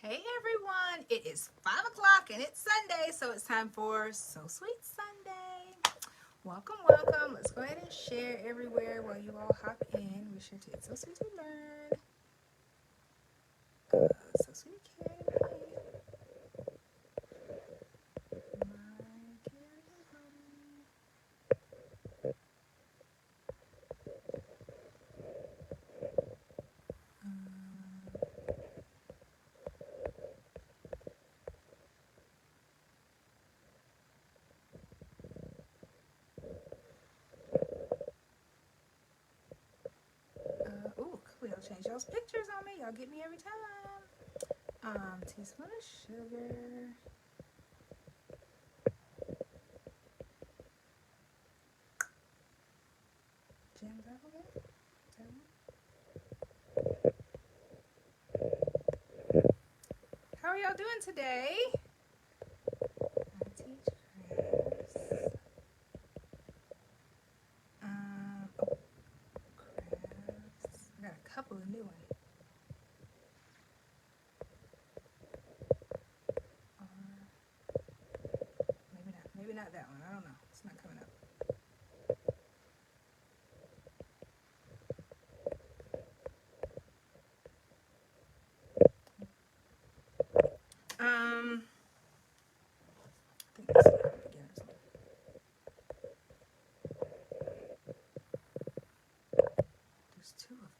Hey everyone, it is 5 o'clock and it's Sunday, so it's time for So Sweet Sunday. Welcome, welcome. Let's go ahead and share everywhere while you all hop in. We're sure to It's So Sweet to Learn. So Sweet Academy. Ooh, cool. Y'all change y'all's pictures on me. Y'all get me every time. Teaspoon of sugar. Jam that okay? How are y'all doing today? I teach crafts. Crafts. I got a couple of new ones. Maybe not that one. I don't know. It's not coming up. I think this is beginner's one. There's two of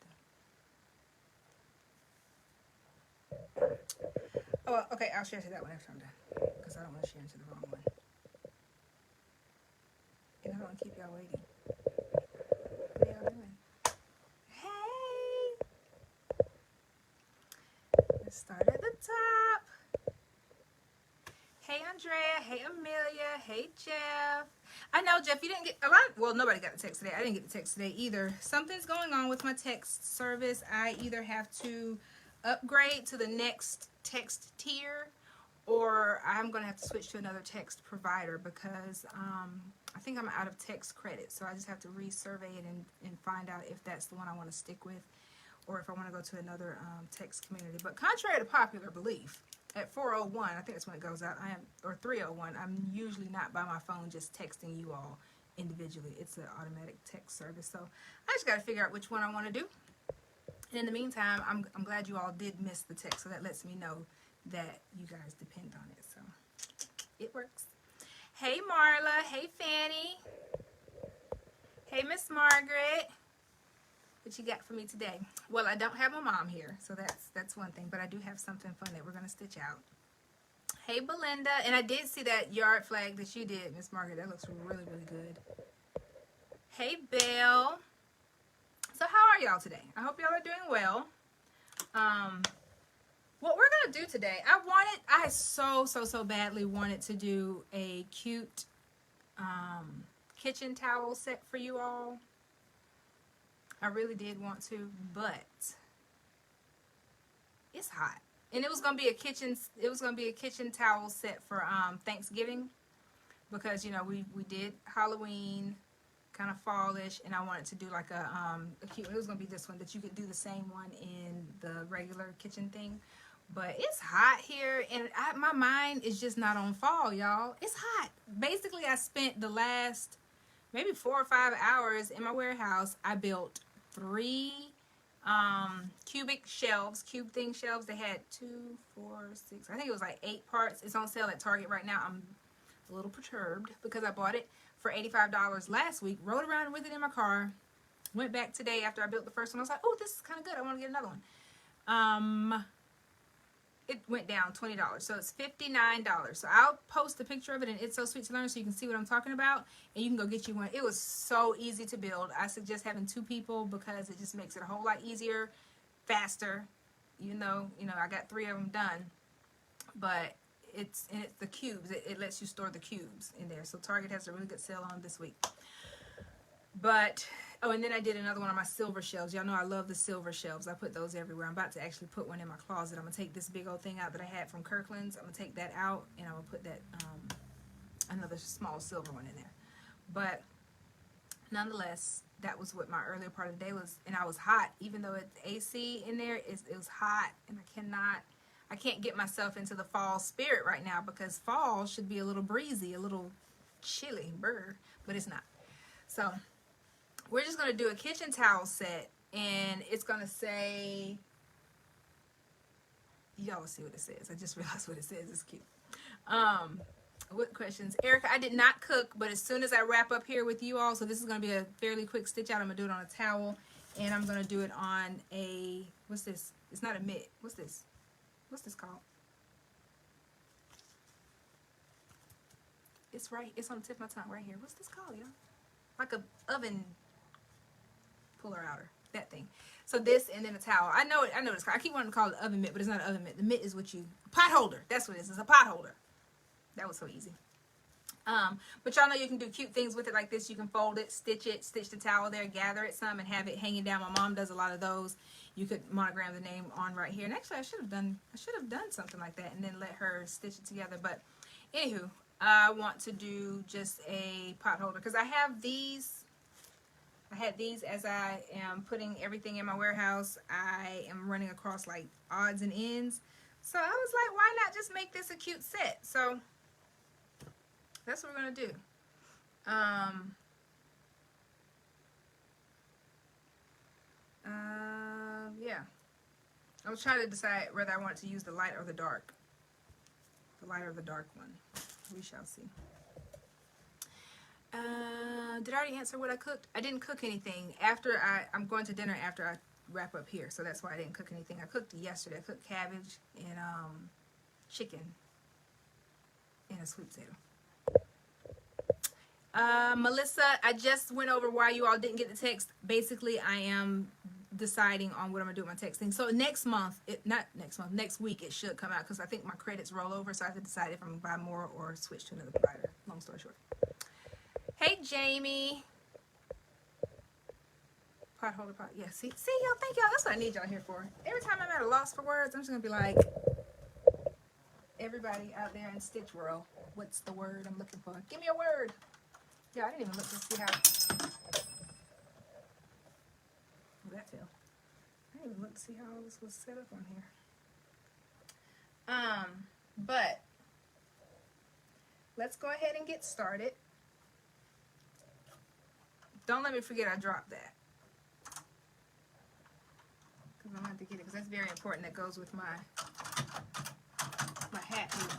them. Oh, okay. I'll share to that one after I'm done, because I don't want to share into the wrong one, and I don't want to keep y'all waiting. What are y'all doing? Hey! Let's start at the top. Hey Andrea, hey Amelia, hey Jeff. I know Jeff, you didn't get a lot. Well, nobody got the text today. I didn't get the text today either. Something's going on with my text service. I either have to upgrade to the next text tier, or I'm going to have to switch to another text provider because I think I'm out of text credit. So I just have to resurvey it and find out if that's the one I want to stick with, or if I want to go to another text community. But contrary to popular belief, at 4:01, I think that's when it goes out, or 3:01, I'm usually not by my phone just texting you all individually. It's an automatic text service. So I just got to figure out which one I want to do. And in the meantime, I'm glad you all did miss the text, so that lets me know that you guys depend on it. So it works. Hey Marla, hey Fanny, hey Miss Margaret. What you got for me today? Well, I don't have my mom here, so that's one thing, but I do have something fun that we're going to stitch out. Hey Belinda, and I did see that yard flag that you did, Miss Margaret. That looks really, really good. Hey Belle. So how are y'all today? I hope y'all are doing well. What we're going to do today, I so badly wanted to do a cute kitchen towel set for you all. I really did want to, but it's hot. And it was gonna be a kitchen towel set for Thanksgiving, because you know we did Halloween, kind of fallish, and I wanted to do like a cute. It was gonna be this one, that you could do the same one in the regular kitchen thing. But it's hot here, and my mind is just not on fall, y'all. It's hot. Basically, I spent the last maybe 4 or 5 hours in my warehouse. I built 3 cubic shelves, cube thing shelves. They had 2, 4, 6, I think it was like 8 parts. It's on sale at Target right now. I'm a little perturbed because I bought it for $85 last week, rode around with it in my car, went back today after I built the first one. I was like, oh, this is kind of good, I want to get another one. It went down $20, so it's $59. So I'll post a picture of it, and It's So Sweet to Learn, so you can see what I'm talking about, and you can go get you one. It was so easy to build. I suggest having 2 people because it just makes it a whole lot easier, faster. Even though I got 3 of them done, but it's the cubes. It lets you store the cubes in there. So Target has a really good sale on this week. But oh, and then I did another one on my silver shelves. Y'all know I love the silver shelves. I put those everywhere. I'm about to actually put one in my closet. I'm going to take this big old thing out that I had from Kirkland's. I'm going to take that out, and I'm going to put that another small silver one in there. But nonetheless, that was what my earlier part of the day was. And I was hot. Even though it's AC in there, it was hot. And I can't get myself into the fall spirit right now because fall should be a little breezy, a little chilly, but it's not. So we're just going to do a kitchen towel set, and it's going to say, y'all will see what it says. I just realized what it says. It's cute. What questions? Erica, I did not cook, but as soon as I wrap up here with you all, so this is going to be a fairly quick stitch out. I'm going to do it on a towel, and I'm going to do it on a, what's this? It's not a mitt. What's this? What's this called? It's right. It's on the tip of my tongue right here. What's this called, y'all? Like a oven puller outer. That thing. So this and then a towel. I know it's called. I keep wanting to call it oven mitt, but it's not an oven mitt. The mitt is what you, pot holder. That's what it is. It's a pot holder. That was so easy. But y'all know you can do cute things with it like this. You can fold it, stitch the towel there, gather it some, and have it hanging down. My mom does a lot of those. You could monogram the name on right here. And actually, I should have done something like that and then let her stitch it together. But anywho, I want to do just a pot holder because I have these. I had these as I am putting everything in my warehouse. I am running across like odds and ends. So I was like, why not just make this a cute set? So that's what we're going to do. Yeah. I was trying to decide whether I want to use the light or the dark. The light or the dark one. We shall see. Did I already answer what I cooked? I didn't cook anything. I'm going to dinner after I wrap up here. So that's why I didn't cook anything. I cooked yesterday. I cooked cabbage and chicken and a sweet potato. Melissa, I just went over why you all didn't get the text. Basically, I am deciding on what I'm going to do with my texting. So next week it should come out because I think my credits roll over. So I have to decide if I'm going to buy more or switch to another provider. Long story short. Hey, Jamie. Potholder pot. Yeah, see y'all. Thank y'all. That's what I need y'all here for. Every time I'm at a loss for words, I'm just going to be like, everybody out there in Stitch World, what's the word I'm looking for? Give me a word. Yeah, I didn't even look to see how that feel. I didn't even look to see how all this was set up on here. But let's go ahead and get started. Don't let me forget I dropped that. Because I'm going to have to get it, because that's very important. That goes with my hat hoop.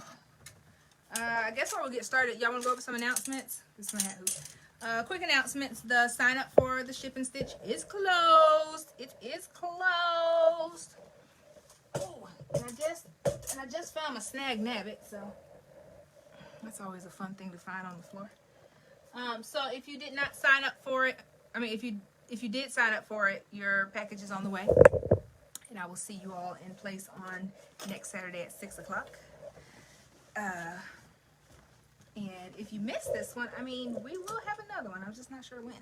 I guess we'll get started. Y'all want to go over some announcements? This is my hat hoop. Quick announcements. The sign up for the Ship and Stitch is closed. It is closed. Oh, and I just found my snag nabbit, so that's always a fun thing to find on the floor. So if you did not sign up for it, if you did sign up for it, your package is on the way. And I will see you all in place on next Saturday at 6 o'clock. And if you missed this one, we will have another one. I'm just not sure when.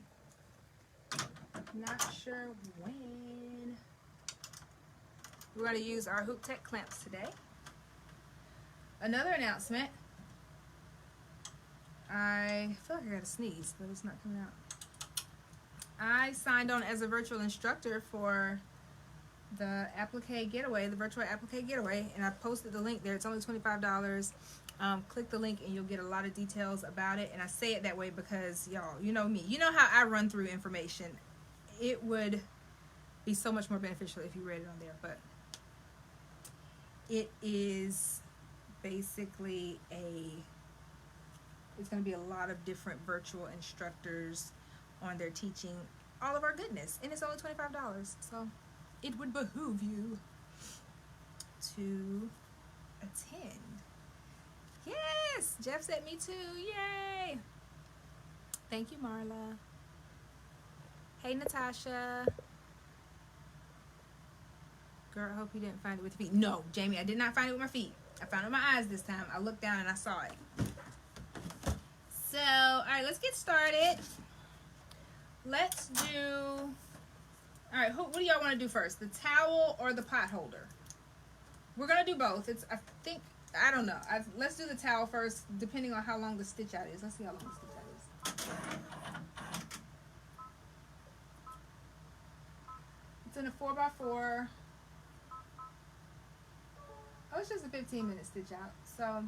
We're going to use our Hoop Tech clamps today. Another announcement. I feel like I got to sneeze, but it's not coming out. I signed on as a virtual instructor for the applique getaway, the virtual applique getaway, and I posted the link there. It's only $25. Click the link and you'll get a lot of details about it. And I say it that way because, y'all, you know me. You know how I run through information. It would be so much more beneficial if you read it on there. But it is basically it's going to be a lot of different virtual instructors on there teaching all of our goodness. And it's only $25. So it would behoove you to attend. Yes! Jeff said me too. Yay! Thank you, Marla. Hey, Natasha. Girl, I hope you didn't find it with your feet. No, Jamie, I did not find it with my feet. I found it with my eyes this time. I looked down and I saw it. So, alright, let's get started. Let's do... Alright, what do y'all want to do first? The towel or the pot holder? We're going to do both. I don't know. Let's do the towel first, depending on how long the stitch out is. Let's see how long the stitch out is. It's in a 4x4. Oh it's just a 15-minute stitch out. So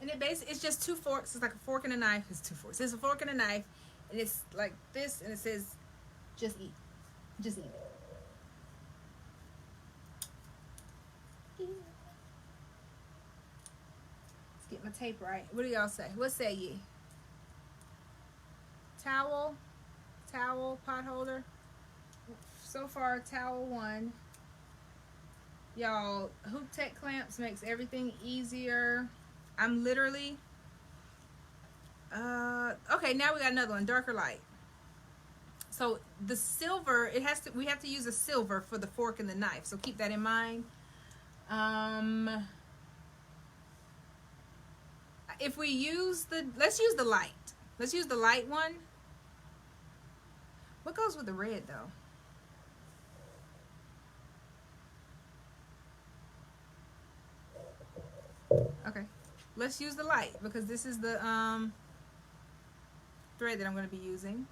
and it's just 2 forks. It's like a fork and a knife. It's 2 forks. It's a fork and a knife, and it's like this, and it says, "Just eat, just eat it." Let's get my tape right. What do y'all say? What say ye? Towel, pot holder. So far, towel 1. Y'all, hoop tech clamps makes everything easier. I'm literally okay, now we got another one, darker light. So the silver, we have to use a silver for the fork and the knife, so keep that in mind. If we use let's use the light. Let's use the light one. What goes with the red though? Okay, let's use the light because this is the thread that I'm going to be using.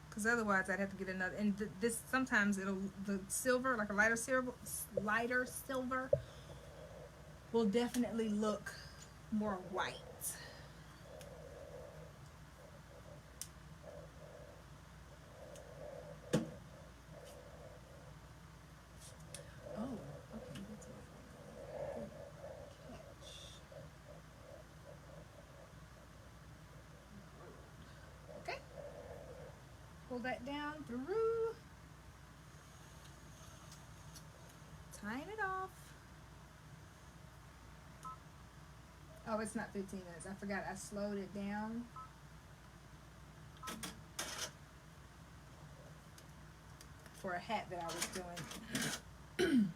Because otherwise I'd have to get another. And this sometimes the silver, like a lighter silver, will definitely look more white. Pull that down through, tying it off. Oh, it's not 15 minutes. I forgot I slowed it down. For a hat that I was doing. And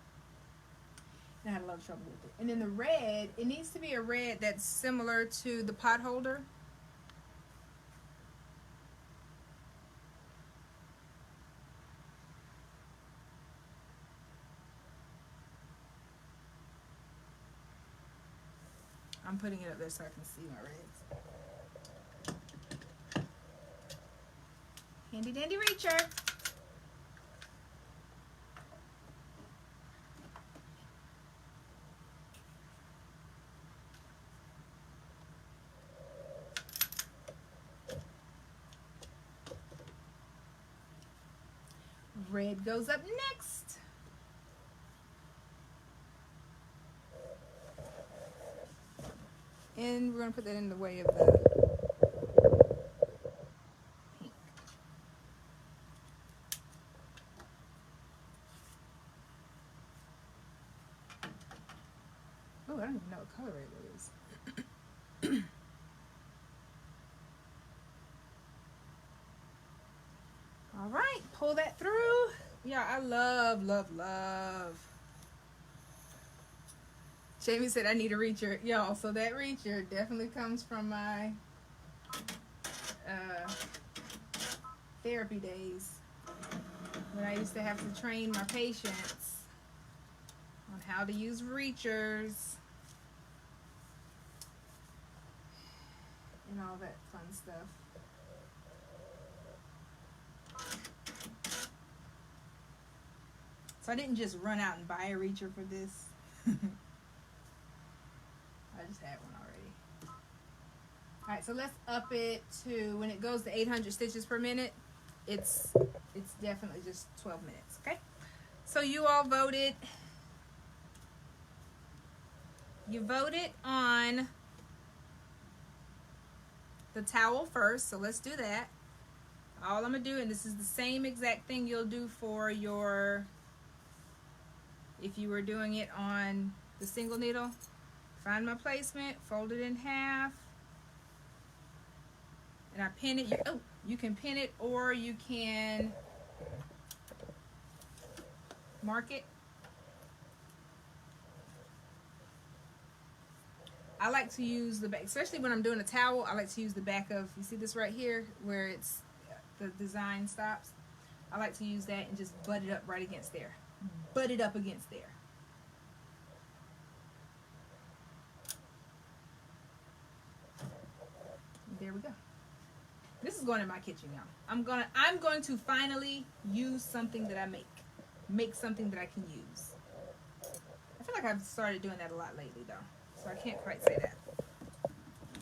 I had a lot of trouble with it. And then the red, it needs to be a red that's similar to the Potholder. I'm putting it up there so I can see my reds. Handy dandy reacher. Red goes up next. And we're going to put that in the way of the pink. Oh, I don't even know what color it is. All right, pull that through. Yeah, I love. Jamie said I need a reacher. Y'all, so that reacher definitely comes from my therapy days when I used to have to train my patients on how to use reachers and all that fun stuff. So I didn't just run out and buy a reacher for this. I just had one already. Alright, so let's up it to, when it goes to 800 stitches per minute, it's definitely just 12 minutes, okay? So you all voted. You voted on the towel first, so let's do that. All I'm going to do, and this is the same exact thing you'll do for your, if you were doing it on the single needle. Find my placement, fold it in half, and I pin it. You can pin it or you can mark it. I like to use the back, especially when I'm doing a towel. I like to use the back of, you see this right here where it's the design stops. I like to use that and just butt it up right against there. Butt it up against there. There we go. This is going in my kitchen, y'all. I'm going to finally use something that I make something that I can use. I feel like I've started doing that a lot lately, though, so I can't quite say that.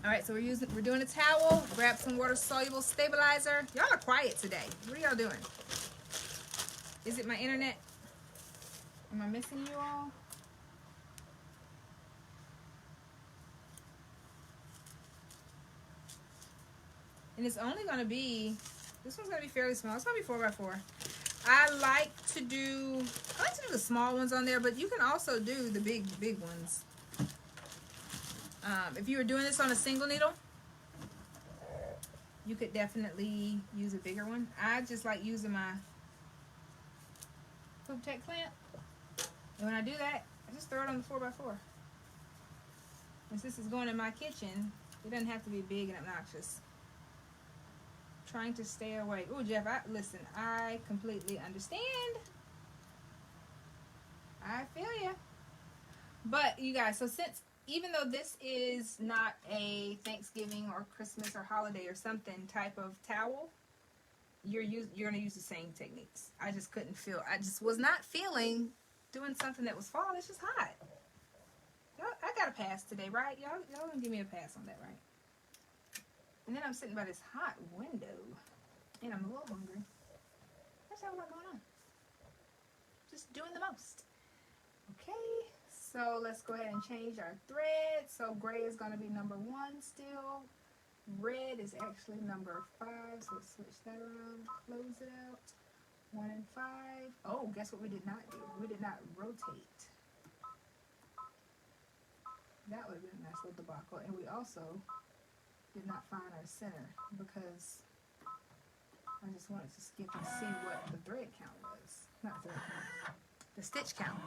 All right, so we're doing a towel. Grab some water soluble stabilizer. Y'all are quiet today. What are y'all doing? Is it my internet? Am I missing you all? And it's only going to be, this one's going to be fairly small. It's going to be 4x4. I like to do the small ones on there, but you can also do the big ones. If you were doing this on a single needle, you could definitely use a bigger one. I just like using my Hoop Tech clamp. And when I do that, I just throw it on the 4x4. And since it's going in my kitchen, it doesn't have to be big and obnoxious. Trying to stay away. Oh, Jeff, listen, I completely understand. I feel you. But you guys, so since, even though this is not a Thanksgiving or Christmas or holiday or something type of towel, you're going to use the same techniques. I just was not feeling doing something that was fall. It's just hot. I got a pass today, right? Y'all gonna give me a pass on that, right? And then I'm sitting by this hot window, and I'm a little hungry. That's all got going on. Just doing the most. Okay, so let's go ahead and change our thread. So gray is going to be number 1 still. Red is actually number 5, so let's switch that around. Close it out. 1 and 5. Oh, guess what we did not do? We did not rotate. That would have been a nice little debacle. And we also did not find our center because I just wanted to skip and see what the thread count was. Not thread count, the stitch count.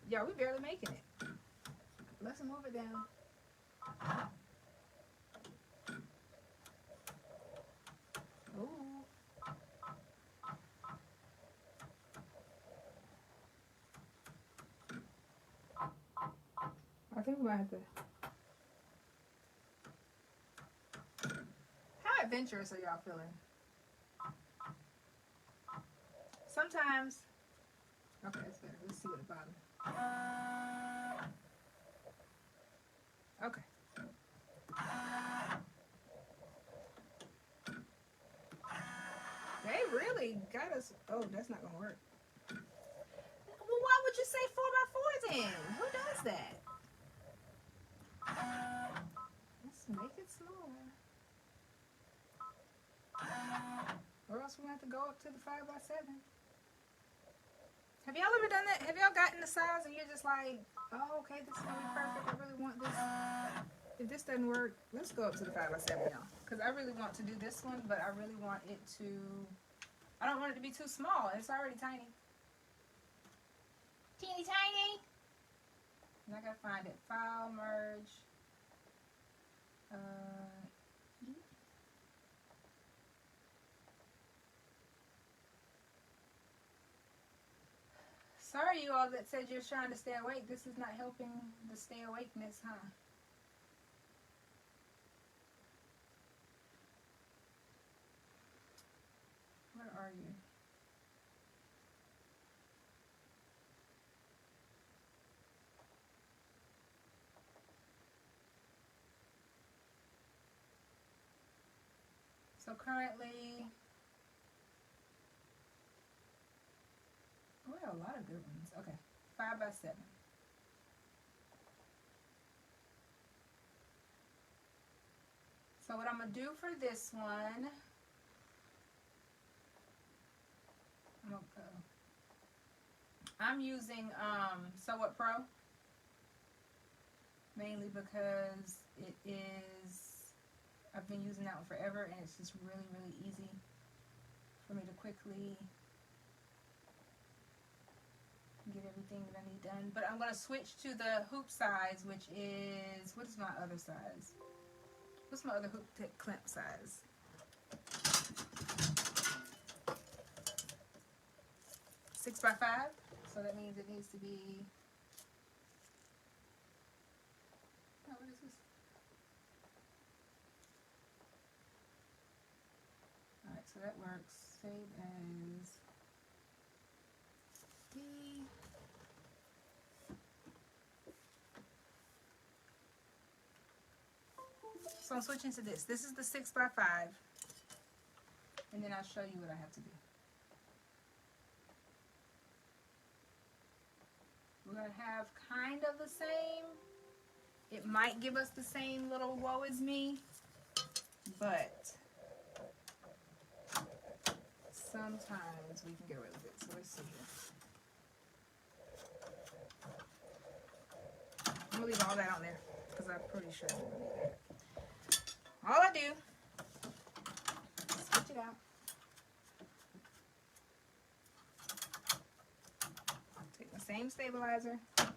Yeah, we barely making it. Let's move it down. Ooh. I think we might have to. How adventurous are y'all feeling? Sometimes. Okay, that's better. Let's see what the bottom. Okay. They really got us. Oh, that's not gonna work. Well, why would you say 4x4 then? Who does that? Let's make it smaller. Or else we're going to have to go up to the 5x7. Have y'all ever done that? Have y'all gotten the size and you're just like, oh, okay, this is going to be perfect. I really want this. If this doesn't work, let's go up to the 5x7, y'all. Because I really want to do this one, but I really want it to, I don't want it to be too small. It's already tiny. Teeny tiny. And I got to find it. File, merge. Sorry, you all that said you're trying to stay awake. This is not helping the stay awakeness, huh? Where are you? So currently, we have a lot of good ones. Okay, 5x7. So what I'm gonna do for this one, I'm using Sew What Pro mainly because it is. I've been using that one forever, and it's just really, really easy for me to quickly get everything that I need done. But I'm going to switch to the hoop size, which is, what is my other size? What's my other hoop clamp size? 6x5? So that means it needs to be, oh, what is this? Alright, so that works. Save as D. So I'm switching to this. This is the 6x5. And then I'll show you what I have to do. We're going to have kind of the same. It might give us the same little woe is me, but sometimes we can get away with it. So let's see here. I'm going to leave all that on there because I'm pretty sure I'm going to need that. All I do, switch it out. Take the same stabilizer. Throw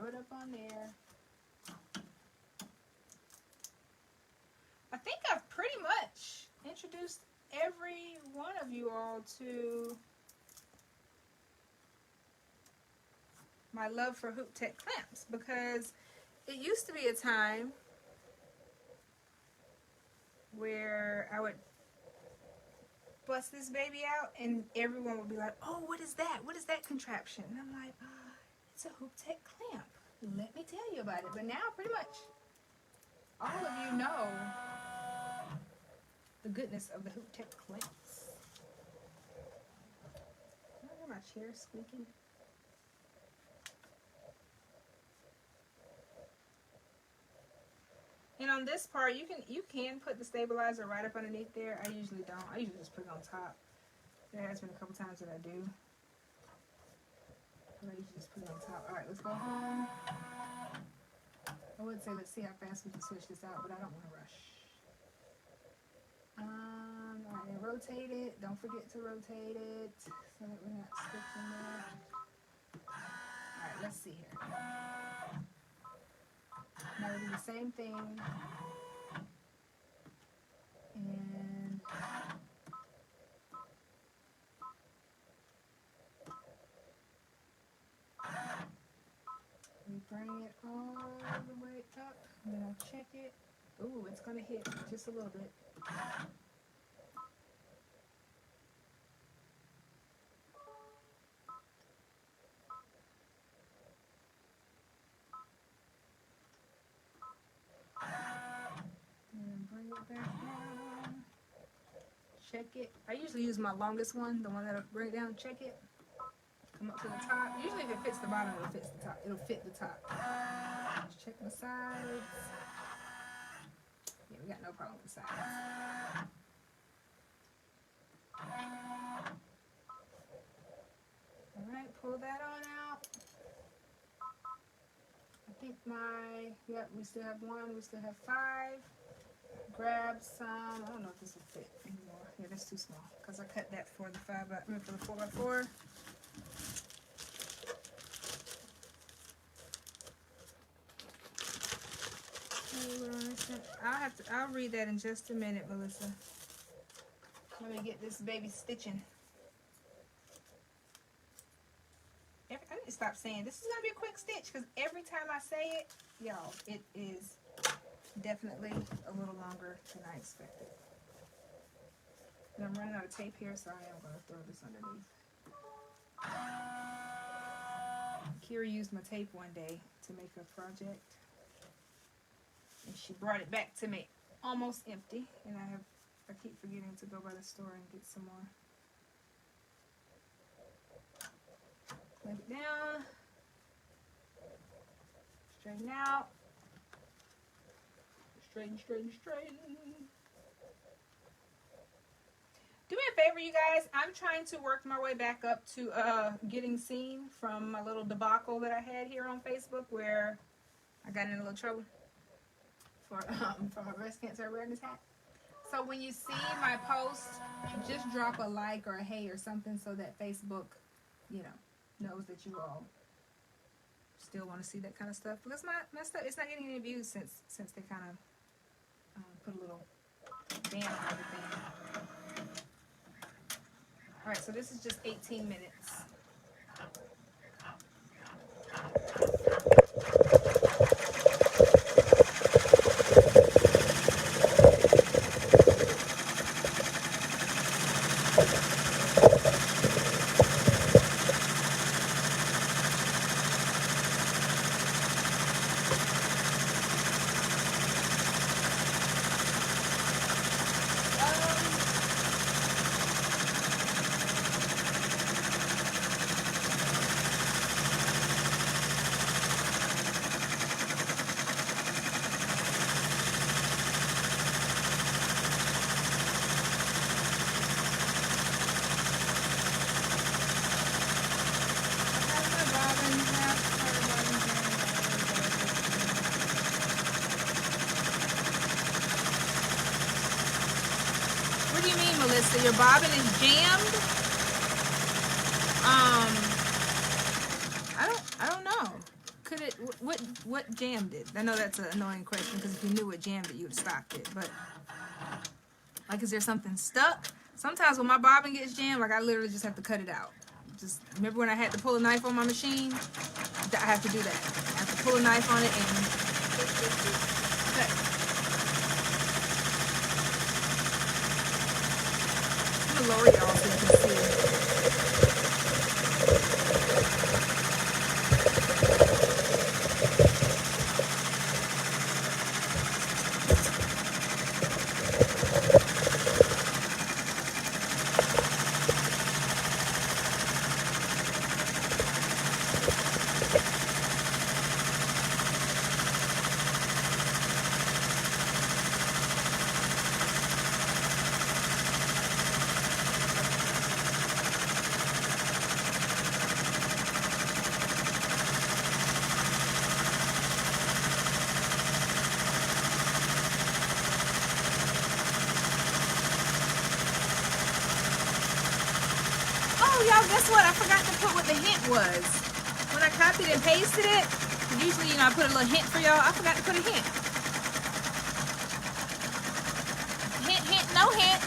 it up on there. I think I've pretty much introduced every one of you all to my love for Hoop Tech clamps, because it used to be a time where I would bust this baby out and everyone would be like, oh, what is that? What is that contraption? And I'm like, oh, it's a Hoop Tech clamp. Let me tell you about it. But now pretty much all of you know the goodness of the Hoop Tech clamps. Can I hear my chair squeaking? And on this part, you can put the stabilizer right up underneath there. I usually don't. I usually just put it on top. There has been a couple times that I do. But I usually just put it on top. Alright, let's go home. I would say let's see how fast we can switch this out, but I don't want to rush. Alright, and rotate it. Don't forget to rotate it so that we're not switching there. Alright, let's see here. Now we do the same thing, and we bring it all the way up, and then I'll check it. Ooh, it's going to hit just a little bit. Back down. Check it. I usually use my longest one, the one that'll bring it down. Check it. Come up to the top. Usually if it fits the bottom, it'll fit the top. It'll fit the top. Just check the sides. Yeah, we got no problem with the sides. Alright, pull that on out. I think we still have one, we still have 5. Grab some, I don't know if this will fit anymore. Yeah, that's too small because I cut that for the 4x4. I'll read that in just a minute, Melissa. Let me get this baby stitching. I need to stop saying this is gonna be a quick stitch because every time I say it, y'all, it is definitely a little longer than I expected. And I'm running out of tape here, so I am going to throw this underneath. Kira used my tape one day to make a project, and she brought it back to me almost empty, and I keep forgetting to go by the store and get some more. Clamp it down, straighten out. Straighten. Do me a favor, you guys. I'm trying to work my way back up to getting seen from my little debacle that I had here on Facebook where I got in a little trouble for my breast cancer awareness hat. So when you see my post, just drop a like or a hey or something so that Facebook, knows that you all still want to see that kind of stuff. Because my stuff, it's not getting any views since they kind of put a little ban on everything. All right, so this is just 18 minutes. What do you mean, Melissa? Your bobbin is jammed? I don't know. Could it? What jammed it? I know that's an annoying question because if you knew what jammed it, you would have stopped it. But like, is there something stuck? Sometimes when my bobbin gets jammed, like I literally just have to cut it out. Just remember when I had to pull a knife on my machine? I have to do that. I have to pull a knife on it and cut. I'm gonna lower y'all so you can see. Y'all, guess what? I forgot to put what the hint was. When I copied and pasted it, usually, I put a little hint for y'all. I forgot to put a hint. Hint, no hint.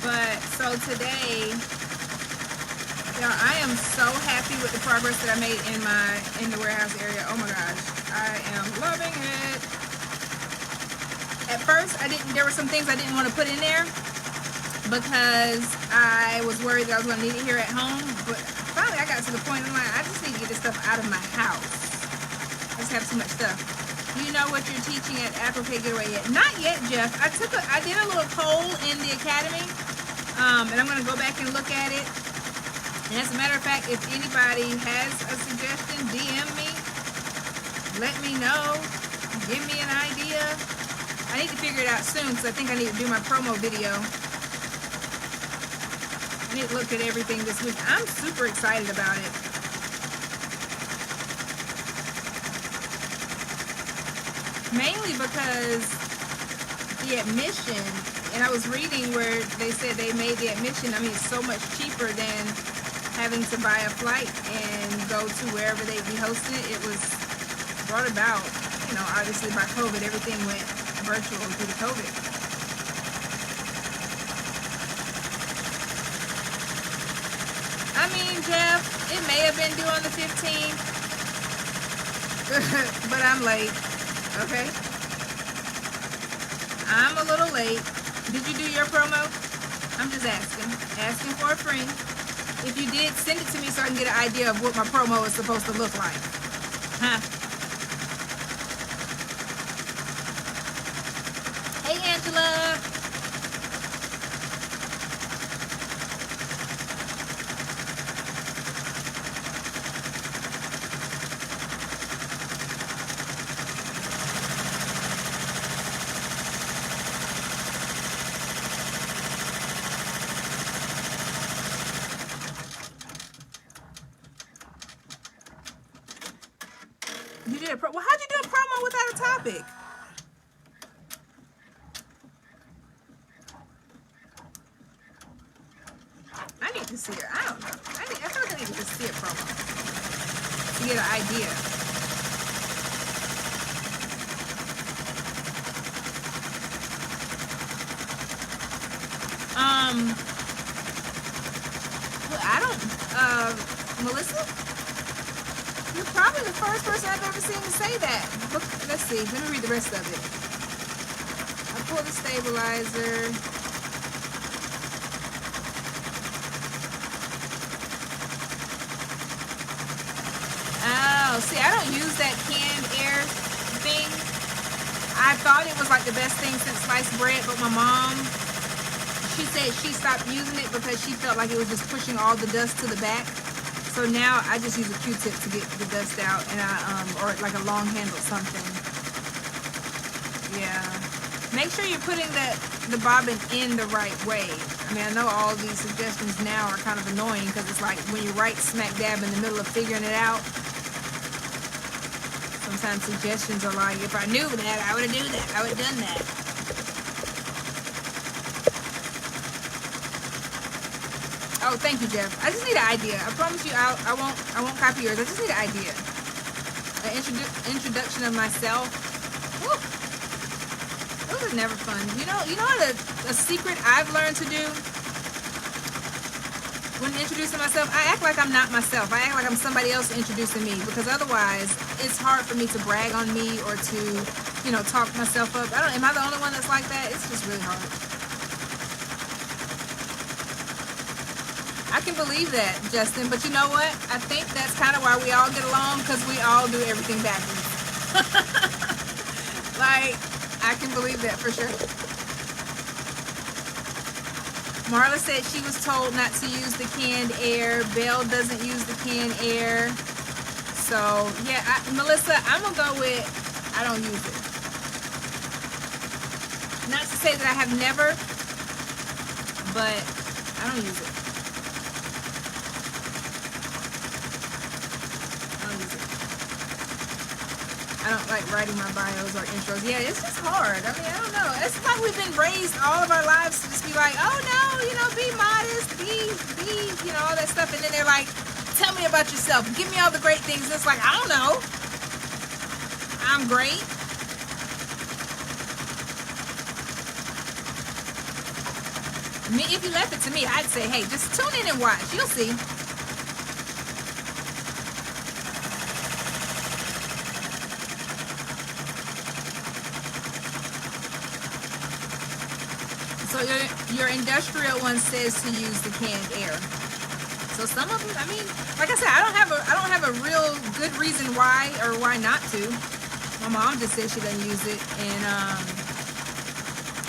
But, so today... I am so happy with the progress that I made in the warehouse area. Oh my gosh, I am loving it. At first, there were some things I didn't want to put in there because I was worried that I was going to need it here at home. But finally, I got to the point I'm like, I just need to get this stuff out of my house. I just have too much stuff. Do you know what you're teaching at Apropay Getaway yet? Not yet, Jeff. I did a little poll in the academy, and I'm going to go back and look at it. And as a matter of fact, if anybody has a suggestion, DM me. Let me know. Give me an idea. I need to figure it out soon because I think I need to do my promo video. I need to look at everything this week. I'm super excited about it. Mainly because the admission, and I was reading where they said they made the admission, I mean, it's so much cheaper than having to buy a flight and go to wherever they'd be hosting it. It was brought about, obviously by COVID. Everything went virtual due to COVID. I mean, Jeff, it may have been due on the 15th, but I'm late, okay? I'm a little late. Did you do your promo? I'm just asking for a friend. If you did, send it to me so I can get an idea of what my promo is supposed to look like. Huh? Hey, Angela. You did a well, how'd you do a promo without a topic? You see it? I don't know. I feel like I need to just see a promo to get an idea. Well, I don't, Melissa, you're probably the first person I've ever seen to say that. Look, let's see. Let me read the rest of it. I pulled the stabilizer. Oh, see, I don't use that canned air thing. I thought it was like the best thing since sliced bread, but my mom, she said she stopped using it because she felt like it was just pushing all the dust to the back. So now I just use a Q-tip to get the dust out, and or like a long handle something. Yeah. Make sure you're putting the bobbin in the right way. I mean, I know all these suggestions now are kind of annoying because it's like when you're right smack dab in the middle of figuring it out. Sometimes suggestions are like, if I knew that, I would have done that. I would have done that. Oh, thank you, Jeff. I just need an idea. I promise you, I won't copy yours. I just need an idea. An introduction of myself. Woo. Those are never fun. You know what a secret I've learned to do when introducing myself? I act like I'm not myself. I act like I'm somebody else introducing me, because otherwise it's hard for me to brag on me or to, talk myself up. Am I the only one that's like that? It's just really hard. I can believe that, Justin, but you know what? I think that's kind of why we all get along, because we all do everything backwards. Like, I can believe that for sure. Marla said she was told not to use the canned air. Belle doesn't use the canned air. So, yeah, Melissa, I'm going to go with I don't use it. Not to say that I have never, but I don't use it. I don't like writing my bios or intros. Yeah, it's just hard. I mean, I don't know. It's like we've been raised all of our lives to just be like, oh no, be modest, be, all that stuff. And then they're like, tell me about yourself. Give me all the great things. And it's like, I don't know. I'm great. If you left it to me, I'd say, hey, just tune in and watch. You'll see. So your industrial one says to use the canned air. So some of them, I mean, like I said, I don't have a real good reason why or why not to. My mom just said she doesn't use it, and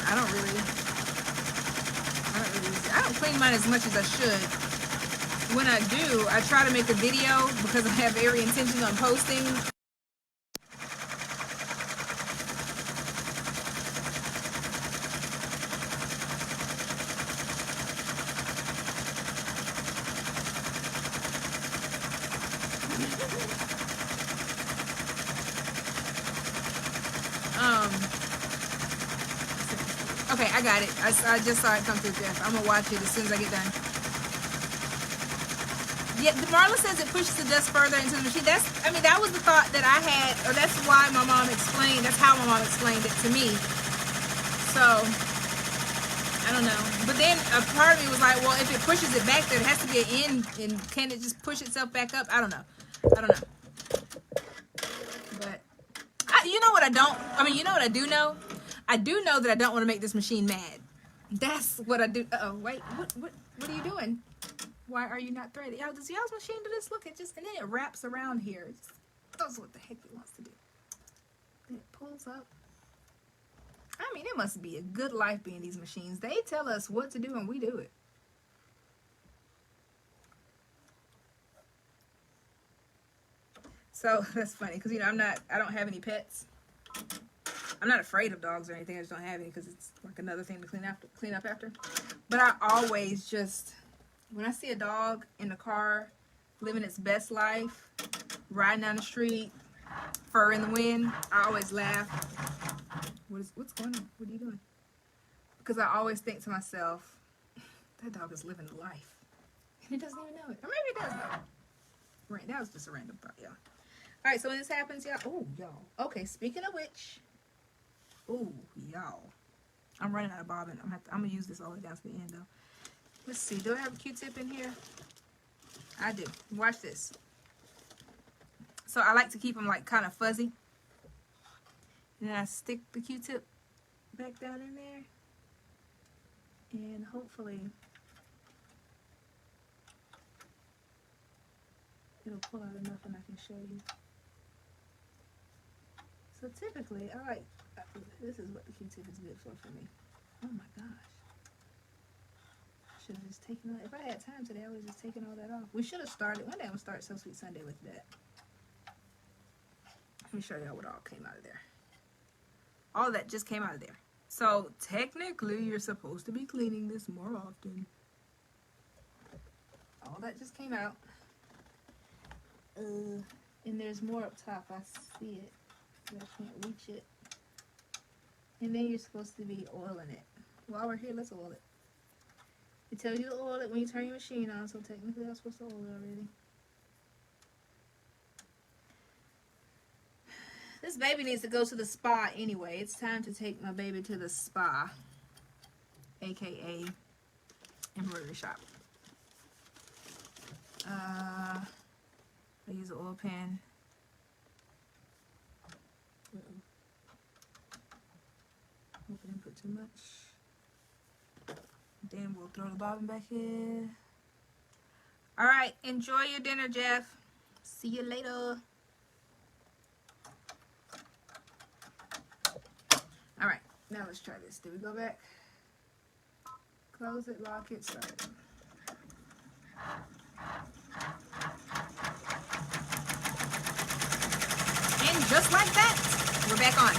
I don't really use it. I don't clean mine as much as I should. When I do, I try to make a video because I have every intention on posting. Okay, I got it. I just saw it come through, Jeff. I'm gonna watch it as soon as I get done. Yeah, Marla says it pushes the dust further into the machine. That was the thought that I had, or that's why my mom explained. That's how my mom explained it to me. So I don't know. But then a part of me was like, well, if it pushes it back there, it has to be an end, and can it just push itself back up? I don't know. But you know what I don't? I mean, you know what I do know? I do know that I don't want to make this machine mad. That's what I do. Uh-oh, wait. What are you doing? Why are you not threading? Does y'all's machine do this? Look, and then it wraps around here. It does what the heck it wants to do. Then it pulls up. I mean, it must be a good life being these machines. They tell us what to do and we do it. So that's funny because I don't have any pets. I'm not afraid of dogs or anything. I just don't have any because it's like another thing to clean up after. But I always just, when I see a dog in the car living its best life, riding down the street, fur in the wind, I always laugh. What's going on? What are you doing? Because I always think to myself, that dog is living a life. He doesn't even know it. Or maybe he does know. Right, that was just a random thought, y'all. Alright, so when this happens, y'all. Oh, y'all. Okay, speaking of which. Oh, y'all. I'm running out of bobbin. I'm gonna use this all the way down to the end, though. Let's see. Do I have a Q-tip in here? I do. Watch this. So I like to keep them like kind of fuzzy. And then I stick the Q-tip back down in there. And hopefully it'll pull out enough and I can show you. So typically, I like, this is what the Q-tip is good for me. Oh my gosh. I should have just taken all, if I had time today, I would have just taken all that off. We should have started, one day I'm going to start So Sweet Sunday with that. Let me show y'all what all came out of there. All of that just came out of there. So technically, you're supposed to be cleaning this more often. All that just came out. And there's more up top. I see it. But I can't reach it. And then you're supposed to be oiling it. While we're here, let's oil it. It tells you to oil it when you turn your machine on. So technically, I'm supposed to oil it already. This baby needs to go to the spa anyway. It's time to take my baby to the spa, aka embroidery shop. I use an oil pan. Hope I didn't put too much. Then we'll throw the bobbin back in. All right, enjoy your dinner, Jeff. See you later. All right, now let's try this. Did we go back? Close it, lock it, start it. And just like that, we're back on.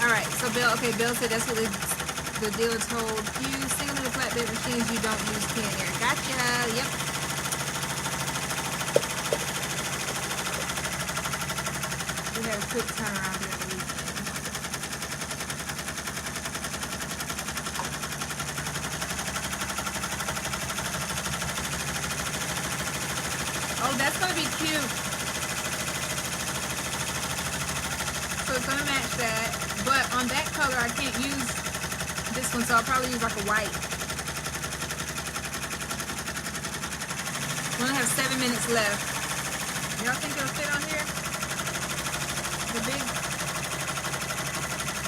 All right, so Bill said that's what the dealer told you. Single-handed flatbed machines, you don't use can air. Gotcha, yep. We had a quick turnaround the other weekend. Oh, that's going to be cute. So it's going to match that. But on that color, I can't use this one, so I'll probably use like a white. We only have 7 minutes left. Y'all think it'll fit on here? The big,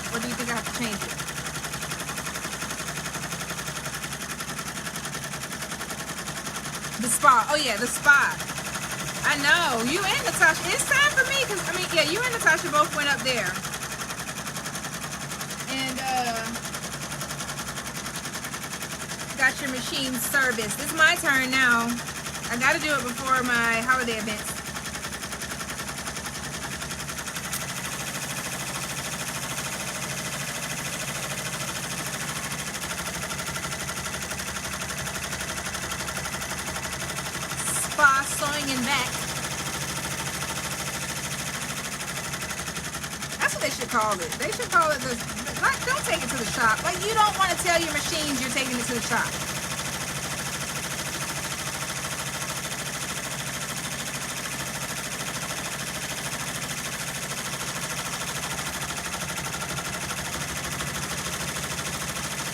or do you think I have to change it? The spa. Oh yeah, the spa. I know. You and Natasha. It's time for me because I mean, yeah, you and Natasha both went up there. And got your machine serviced. It's my turn now. I got to do it before my holiday events. Sewing and back. That's what they should call it. They should call it the, like, don't take it to the shop. Like, you don't want to tell your machines you're taking it to the shop.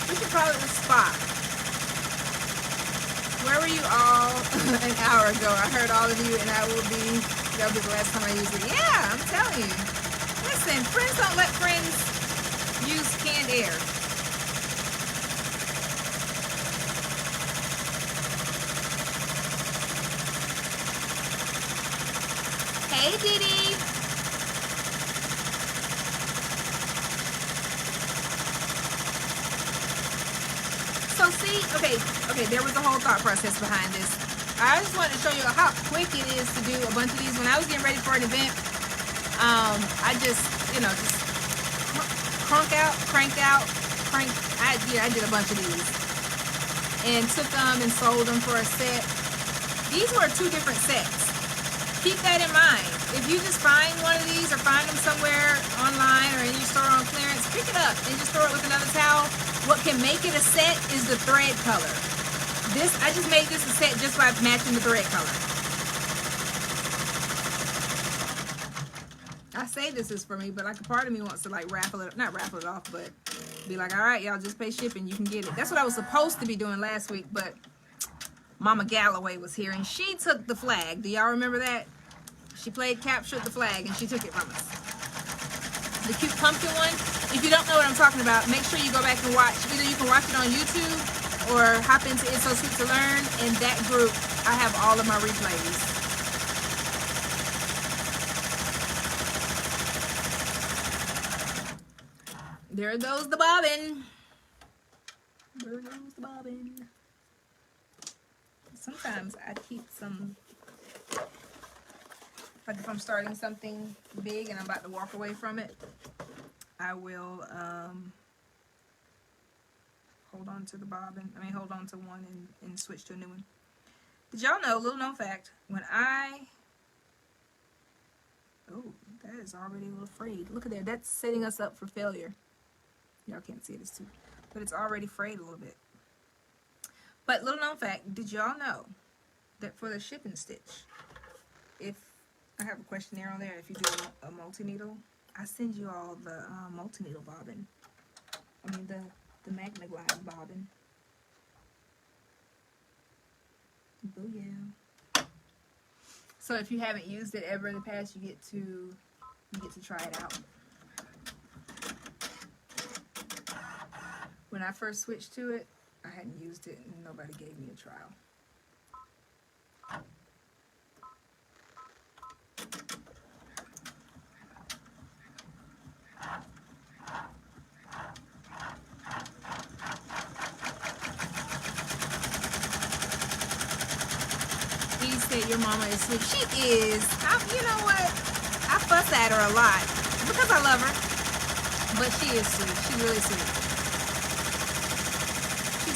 We should call it the spot. Where were you all an hour ago? I heard all of you, and that'll be the last time I use it. Yeah, I'm telling you. Listen, friends don't let friends use canned air. Hey, Didi. So see, okay, there was a whole thought process behind this. I just wanted to show you how quick it is to do a bunch of these. When I was getting ready for an event, I just, just cranked out. I did a bunch of these. And took them and sold them for a set. These were 2 different sets. Keep that in mind. If you just find one of these or find them somewhere online or in your store on clearance, pick it up and just throw it with another towel. What can make it a set is the thread color. This, I just made this a set just by matching the thread color. I say this is for me, but like a part of me wants to like raffle it, not raffle it off, but be like, all right, y'all just pay shipping, you can get it. That's what I was supposed to be doing last week, but Mama Galloway was here and she took the flag. Do y'all remember that? She played capture the flag and she took it from us. The cute pumpkin one. If you don't know what I'm talking about, make sure you go back and watch. Either you can watch it on YouTube or hop into It's So Sweet to Learn. In that group, I have all of my replays. There goes the bobbin. There goes the bobbin. Sometimes I keep some, like if I'm starting something big and I'm about to walk away from it, I will hold on to the bobbin. I mean, hold on to one and switch to a new one. Did y'all know, little known fact, when oh, that is already a little frayed. Look at that. That's setting us up for failure. Y'all can't see this too, but it's already frayed a little bit. But little known fact, did y'all know that for the shipping stitch, if I have a questionnaire on there, if you do a multi-needle, I send you all the multi-needle bobbin. I mean the Magna Glide bobbin. Booyah. So if you haven't used it ever in the past, you get to try it out. When I first switched to it, I hadn't used it and nobody gave me a trial. He said your mama is sweet. She is. You know what? I fuss at her a lot because I love her. But she is sweet. She's really sweet.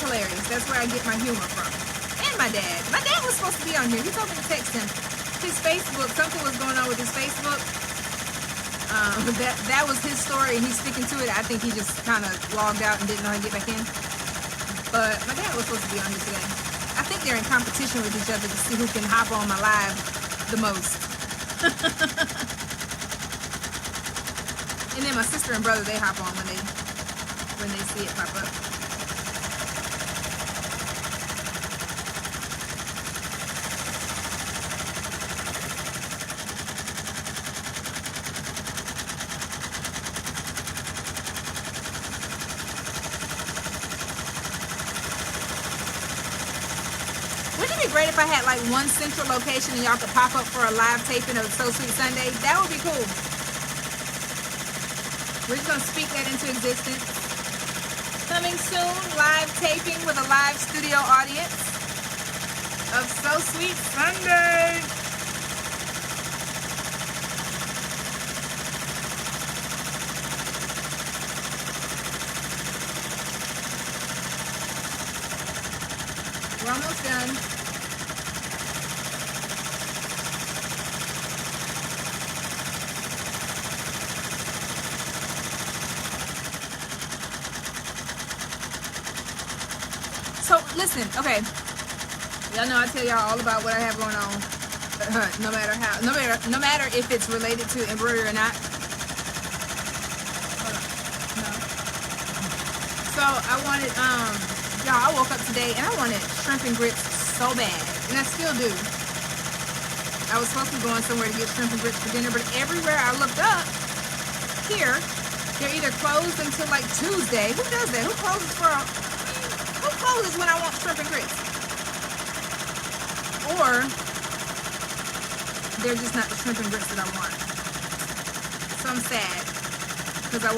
Hilarious. That's where I get my humor from. And my dad. My dad was supposed to be on here. He told me to text him. His Facebook, something was going on with his Facebook. That was his story and he's sticking to it. I think he just kind of logged out and didn't know how to get back in. But my dad was supposed to be on here today. I think they're in competition with each other to see who can hop on my live the most. And then my sister and brother, they hop on when they see it pop up. Great if I had like one central location and y'all could pop up for a live taping of So Sweet Sunday. That would be cool. We're just gonna speak that into existence. Coming soon, live taping with a live studio audience of So Sweet Sunday. We're almost done. So listen, okay. Y'all know I tell y'all all about what I have going on. No matter if it's related to embroidery or not. No. So I wanted y'all, I woke up today and I wanted shrimp and grits so bad. And I still do. I was supposed to be going somewhere to get shrimp and grits for dinner, but everywhere I looked up here, they're either closed until like Tuesday. Who does that? Who closes when I want shrimp and grits? Or they're just not the shrimp and grits that I want. So I'm sad because I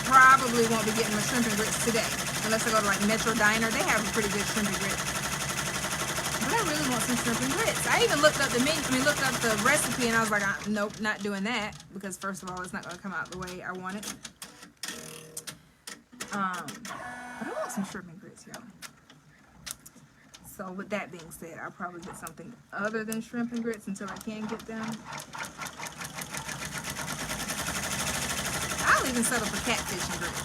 probably won't be getting my shrimp and grits today unless I go to like Metro Diner. They have a pretty good shrimp and grits. But I really want some shrimp and grits. I even looked up the recipe and I was like, nope, not doing that because first of all, it's not going to come out the way I want it. But I want some shrimp and grits, y'all. So with that being said, I'll probably get something other than shrimp and grits until I can get them. I'll even settle for catfish and grits.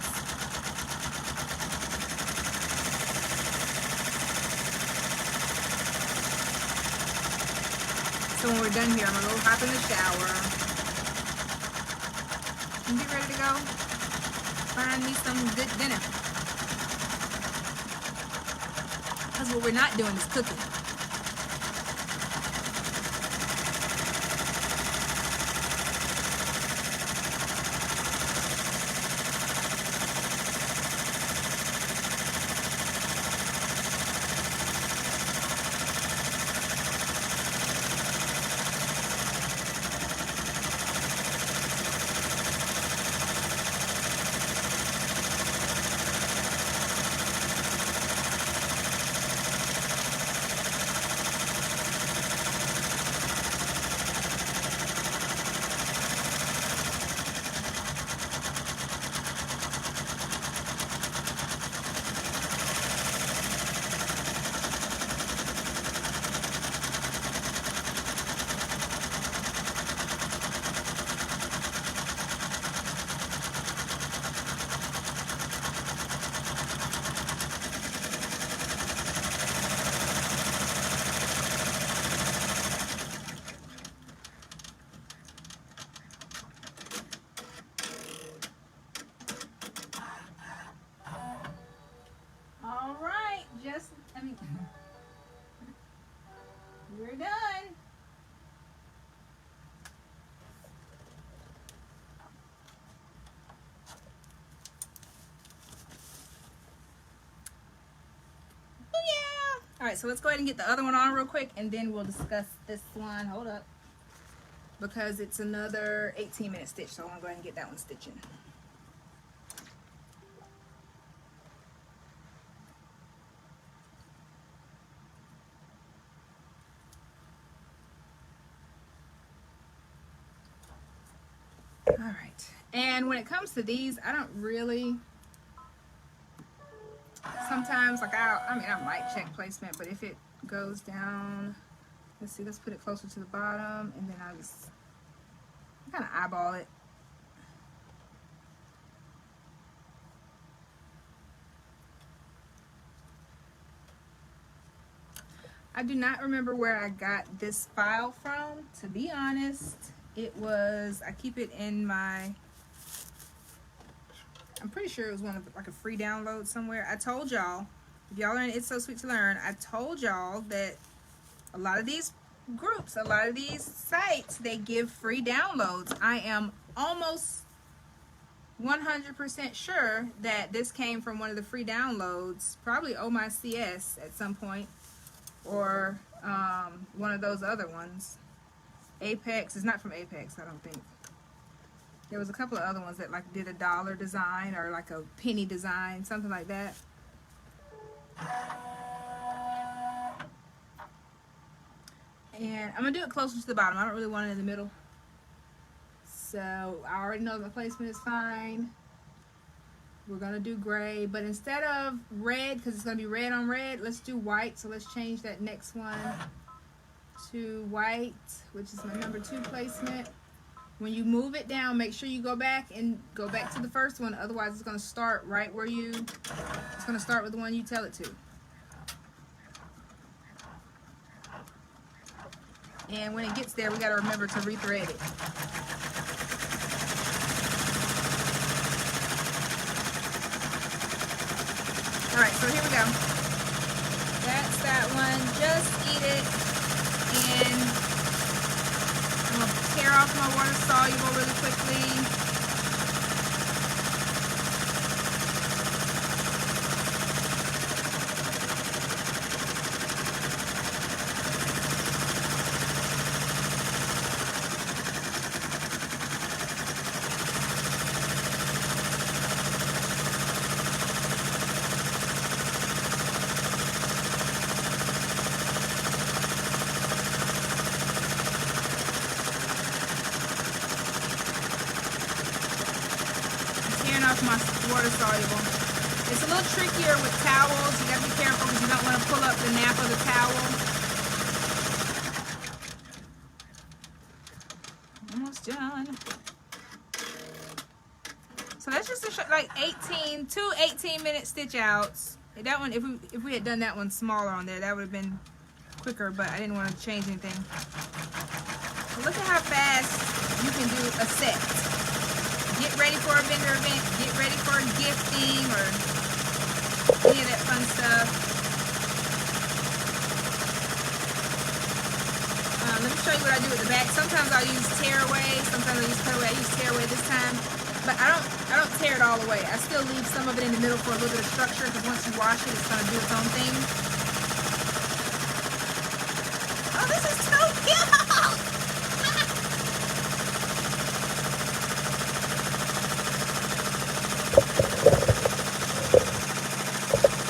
So when we're done here, I'm gonna go hop in the shower and get ready to go find me some good dinner. Because what we're not doing is cooking. We're done. Oh yeah. All right, so let's go ahead and get the other one on real quick, and then we'll discuss this one. Hold up, because it's another 18-minute stitch, so I want to go ahead and get that one stitching. All right, and when it comes to these, I don't really, sometimes, like I mean, I might check placement, but if it goes down, let's see, let's put it closer to the bottom, and then I just kind of eyeball it. I do not remember where I got this file from, to be honest. It was, I keep it in my, I'm pretty sure it was one of like a free download somewhere. I told y'all, if y'all are in It's So Sweet to Learn, I told y'all that a lot of these groups, a lot of these sites, they give free downloads. I am almost 100% sure that this came from one of the free downloads, probably Oh My CS at some point, or one of those other ones. Apex is not from Apex, I don't think. There was a couple of other ones that like did a dollar design or like a penny design, something like that. And I'm gonna do it closer to the bottom. I don't really want it in the middle. So I already know the placement is fine. We're gonna do gray, but instead of red, because it's gonna be red on red, let's do white. So let's change that next one to white, which is my number 2 placement. When you move it down, make sure you go back to the first one, otherwise it's going to start right where it's going to start with the one you tell it to. And when it gets there, we got to remember to rethread it. Alright, so here we go. That's that one. Just eat it. And I'm going to tear off my water soluble really quickly. My water soluble. It's a little trickier with towels. You gotta be careful because you don't want to pull up the nap of the towel. Almost done. So that's just like 18-minute stitch outs. That one, if we had done that one smaller on there, that would have been quicker, but I didn't want to change anything. Look at how fast you can do a set. Get ready for a vendor event, get ready for gifting or any of that fun stuff. Let me show you what I do with the back. Sometimes I'll use tearaway, sometimes I use cutaway. I use tearaway this time, but I don't tear it all away. I still leave some of it in the middle for a little bit of structure, because once you wash it, it's going to do its own thing. Oh, this is so cute!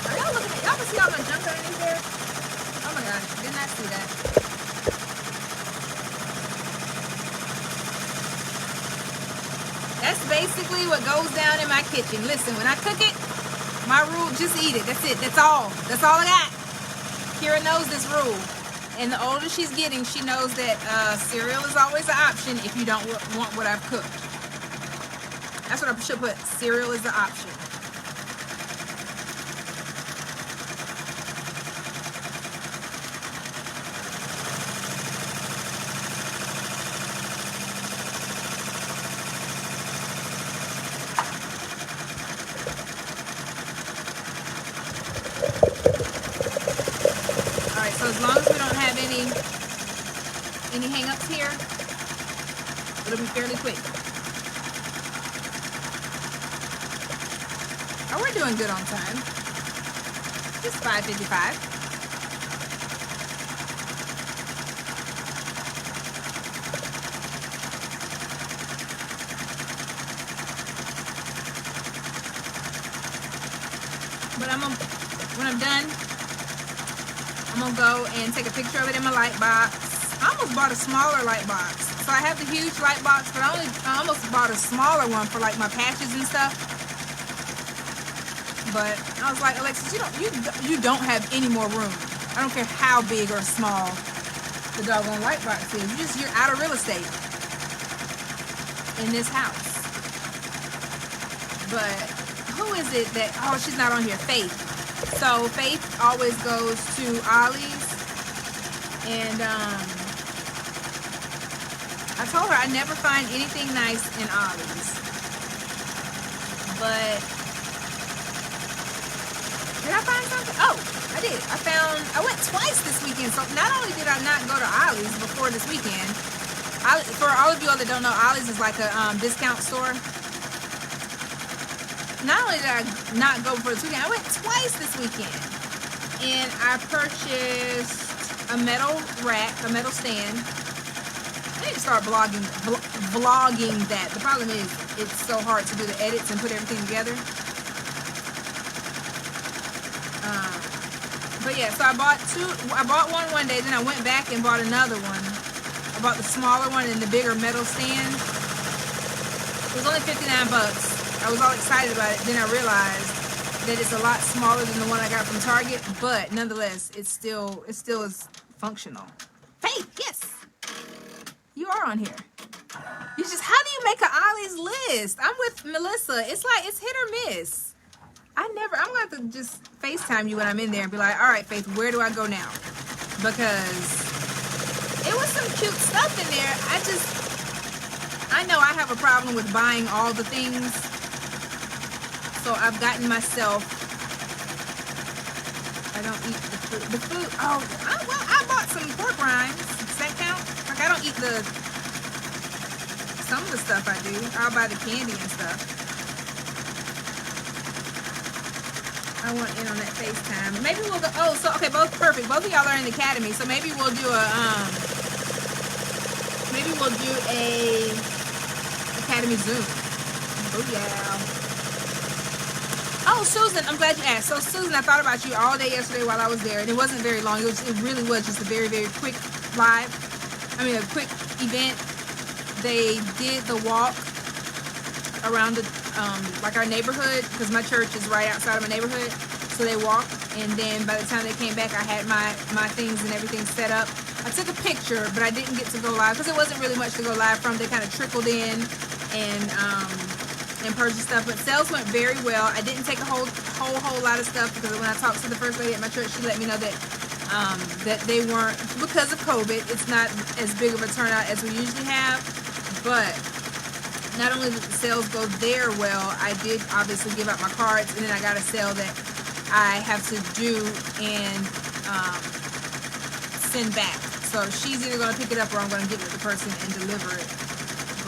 Are y'all looking at? Y'all can see all my junk underneath there? Oh my gosh, did not see that. That's basically what goes down in my kitchen. Listen, when I cook it, my rule, just eat it. That's it. That's all. That's all I got. Kira knows this rule. And the older she's getting, she knows that cereal is always an option if you don't want what I've cooked. That's what I should put. Cereal is the option. So as long as we don't have any hang-ups here, it'll be fairly quick. Oh, we're doing good on time. Just 5:55. But when I'm done, I'm gonna go and take a picture of it in my light box. I almost bought a smaller light box. So I have the huge light box, but I almost bought a smaller one for like my patches and stuff. But I was like, Alexis, you don't have any more room. I don't care how big or small the doggone light box is. You're out of real estate in this house. But who is it that, oh, she's not on here, Faith. So Faith always goes to Ollie's, and I told her I never find anything nice in Ollie's. But did I find something? Oh, I did. I went twice this weekend. So not only did I not go to Ollie's before this weekend, for all of you all that don't know, Ollie's is like a discount store. Not only did I not go for this weekend, I went twice this weekend. And I purchased a metal rack, a metal stand. I need to start vlogging that. The problem is, it's so hard to do the edits and put everything together. But yeah, so I bought one day, then I went back and bought another one. I bought the smaller one and the bigger metal stand. It was only 59 bucks. I was all excited about it. Then I realized that it's a lot smaller than the one I got from Target, but nonetheless, it still is functional. Faith, yes, you are on here. You just, how do you make an Ollie's list? I'm with Melissa. It's like, it's hit or miss. I'm gonna have to just FaceTime you when I'm in there and be like, all right, Faith, where do I go now? Because it was some cute stuff in there. I know I have a problem with buying all the things. So I've gotten myself, I don't eat the food, oh, I bought some pork rinds. Does that count? Like, I don't eat some of the stuff I do. I'll buy the candy and stuff. I want in on that FaceTime. Maybe we'll go, oh, so, okay, perfect. Both of y'all are in the academy, so maybe we'll do a academy Zoom. Oh, yeah. Oh, Susan, I'm glad you asked. So, Susan, I thought about you all day yesterday while I was there, and it wasn't very long. It really was just a very, very quick a quick event. They did the walk around like our neighborhood, because my church is right outside of my neighborhood. So they walked, and then by the time they came back, I had my things and everything set up. I took a picture, but I didn't get to go live because it wasn't really much to go live from. They kind of trickled in and purchased stuff, but sales went very well. I didn't take a whole lot of stuff because when I talked to the first lady at my church, she let me know that that they weren't, because of COVID, it's not as big of a turnout as we usually have. But not only did the sales go there well, I did obviously give out my cards, and then I got a sale that I have to do and send back. So she's either going to pick it up or I'm going to give it to the person and deliver it.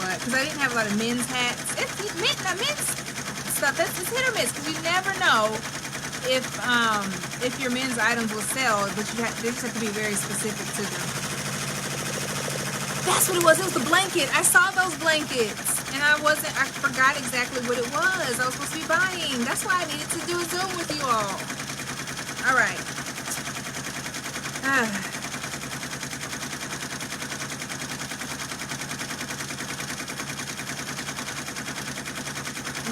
But because I didn't have a lot of men's hats, men's stuff, it's hit or miss, because you never know if your men's items will sell, but they just have to be very specific to them. That's what it was. It was the blanket. I saw those blankets, and I forgot exactly what it was. I was supposed to be buying. That's why I needed to do a Zoom with you all. All right.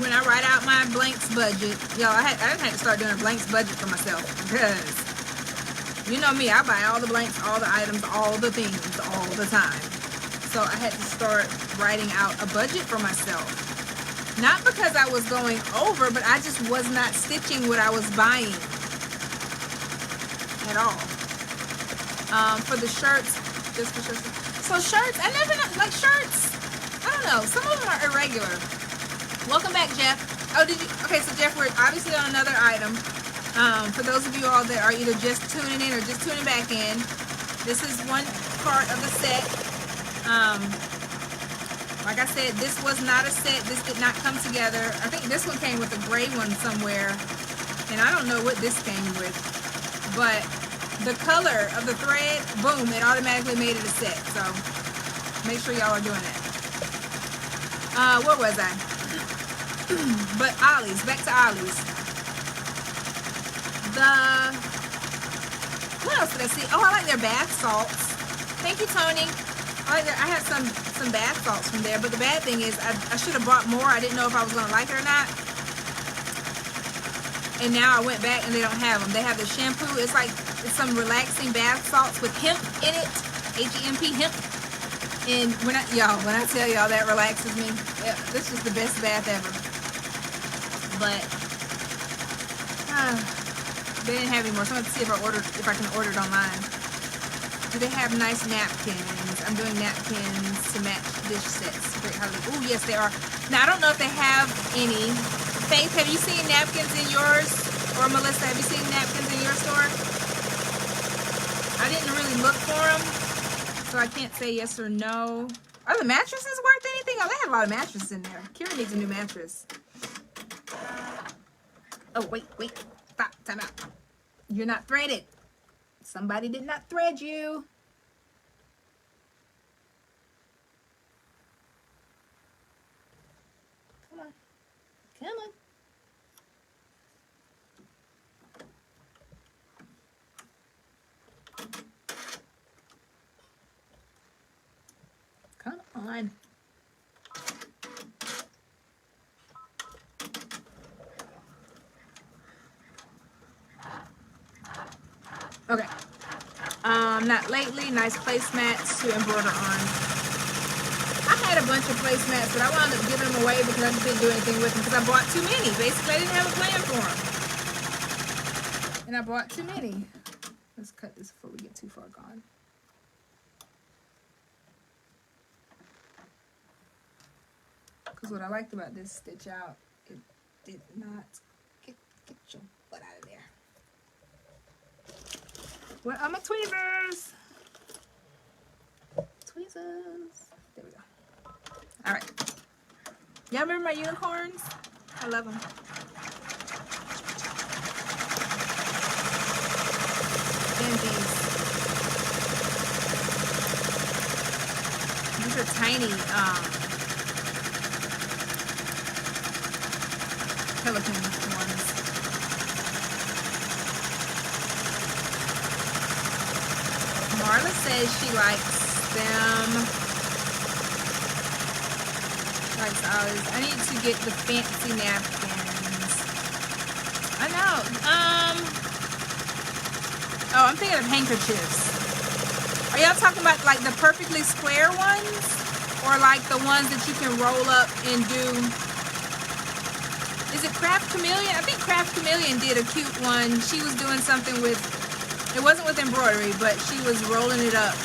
When I write out my blanks budget, y'all, I didn't have to start doing a blanks budget for myself, because you know me, I buy all the blanks, all the items, all the things, all the time. So I had to start writing out a budget for myself. Not because I was going over, but I just was not stitching what I was buying at all. For the shirts, just for shirts. So shirts, I never know, like shirts, I don't know, some of them are irregular. Welcome back, Jeff. Oh, did you? Okay, so Jeff, we're obviously on another item. For those of you all that are either just tuning in or just tuning back in, this is one part of the set. Like I said, this was not a set. This did not come together. I think this one came with a gray one somewhere, and I don't know what this came with. But the color of the thread, boom, it automatically made it a set. So make sure y'all are doing that. Where was I? But Ollie's, back to Ollie's. What else did I see? Oh, I like their bath salts. Thank you, Tony. I had some bath salts from there, but the bad thing is I should have bought more. I didn't know if I was going to like it or not. And now I went back and they don't have them. They have the shampoo. It's some relaxing bath salts with hemp in it. H-E-M-P, hemp. And when I tell y'all that relaxes me, yeah, this is the best bath ever. But they didn't have any more, so I'm going to see if I can order it online. Do they have nice napkins? I'm doing napkins to match dish sets. Great holiday. Oh, yes, they are. Now, I don't know if they have any. Faith, have you seen napkins in yours? Or Melissa, have you seen napkins in your store? I didn't really look for them, so I can't say yes or no. Are the mattresses worth anything? Oh, they have a lot of mattresses in there. Kira needs a new mattress. Oh, wait. Stop. Time out. You're not threaded. Somebody did not thread you. Come on. Come on. Okay. Not lately. Nice placemats to embroider on. I had a bunch of placemats, but I wound up giving them away because I just didn't do anything with them because I bought too many. Basically, I didn't have a plan for them. And I bought too many. Let's cut this before we get too far gone. Because what I liked about this stitch out, it did not get your butt out of there. What are my tweezers? Tweezers. There we go. All right. Y'all remember my unicorns? I love them. And these are tiny pelican ones. Marla says she likes them. Likes olives. I need to get the fancy napkins. I know. Oh, I'm thinking of handkerchiefs. Are y'all talking about like the perfectly square ones? Or like the ones that you can roll up and do? Is it Craft Chameleon? I think Craft Chameleon did a cute one. She was doing something with It wasn't with embroidery, but she was rolling it up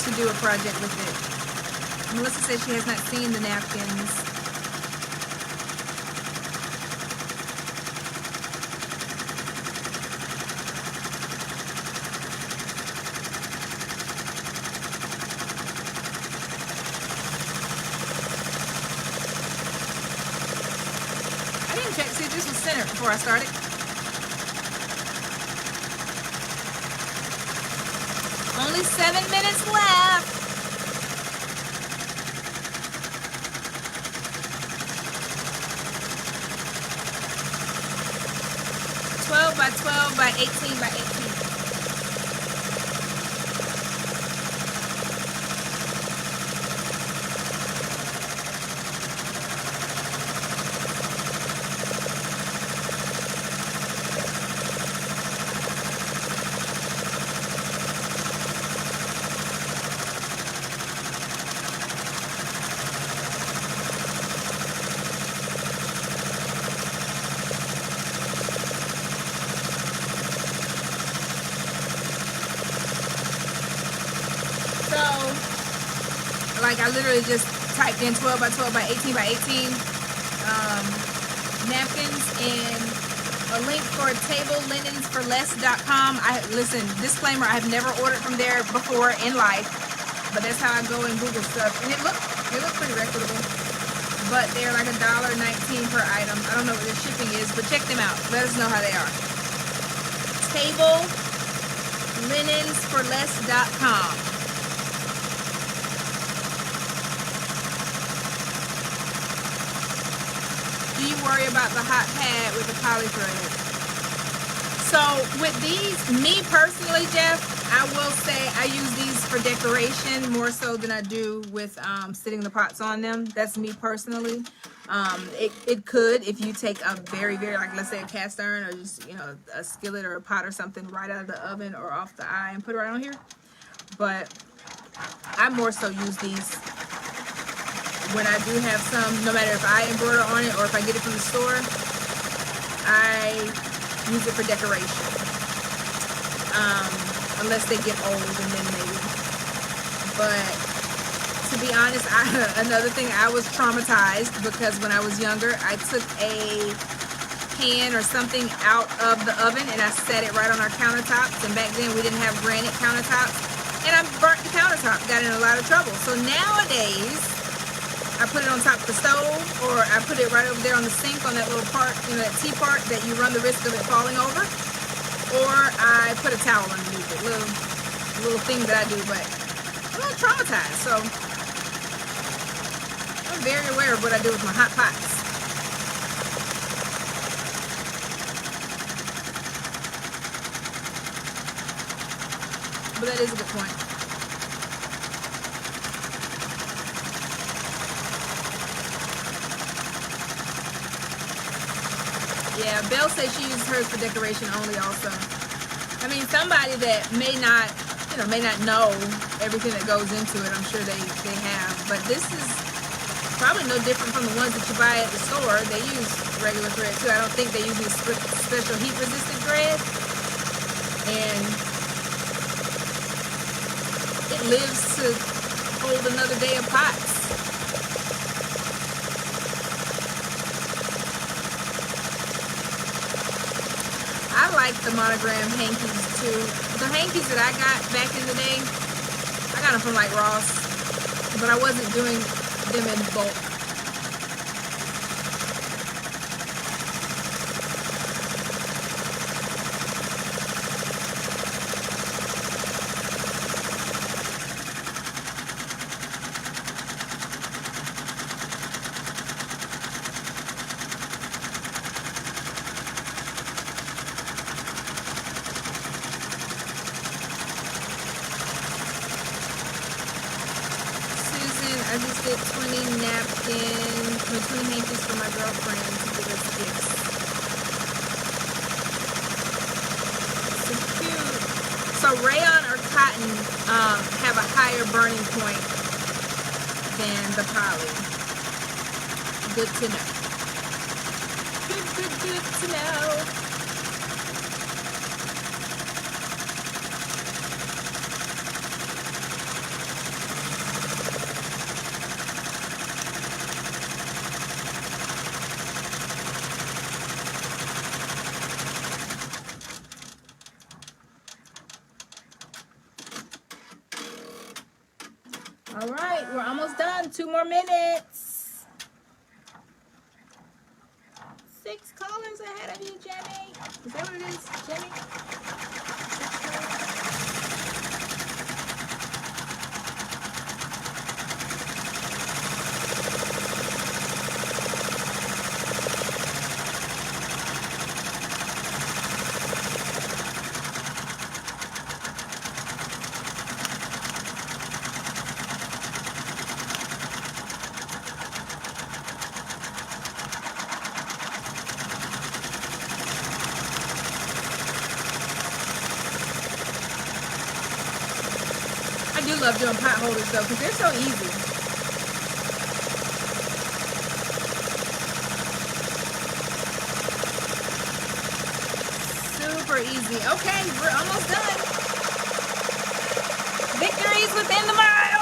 to do a project with it. Melissa says she has not seen the napkins. I didn't check to see if this was centered before I started. Only 7 minutes left. $12 by $12 by $18 by $18. Like I literally just typed in 12 by 12 by 18 by 18 napkins and a link for tablelinensforless.com. Listen, disclaimer, I have never ordered from there before in life, but that's how I go and Google stuff. And it looked pretty reputable. But they're like $1.19 per item. I don't know what their shipping is, but check them out. Let us know how they are. tablelinensforless.com. Do you worry about the hot pad with the poly thread? So with these, me personally, Jeff, I will say I use these for decoration more so than I do with sitting the pots on them. That's me personally. It could, if you take a very, like let's say a cast iron or just, you know, a skillet or a pot or something right out of the oven or off the eye and put it right on here. But I more so use these when I do have some, no matter if I embroider on it or if I get it from the store, I use it for decoration. Unless they get old and then maybe. But to be honest, another thing, I was traumatized because when I was younger, I took a pan or something out of the oven and I set it right on our countertops. And back then we didn't have granite countertops. And I burnt the countertop, got in a lot of trouble. So nowadays, I put it on top of the stove, or I put it right over there on the sink on that little part, you know, that T-part that you run the risk of it falling over. Or I put a towel underneath it, little thing that I do, but I'm a little traumatized, so I'm very aware of what I do with my hot pots. But that is a good point. Yeah, Belle says she uses hers for decoration only also. I mean, somebody that may not know everything that goes into it, I'm sure they have. But this is probably no different from the ones that you buy at the store. They use regular thread too. I don't think they use these special heat resistant thread. And it lives to hold another day of pots. I like the monogram hankies too. The hankies that I got back in the day, I got them from like Ross, but I wasn't doing them in bulk. I just did 20 napkins, 20 hankies for my girlfriend to give us gifts. So cute. So rayon or cotton have a higher burning point than the poly. Good to know. Good to know. All right, we're almost done. 2 more minutes. 6 colors ahead of you, Jenny. Is that what it is, Jenny? 6 colors. I do love doing pot holders though, because they're so easy. Super easy. Okay, we're almost done. Victory's within the mile.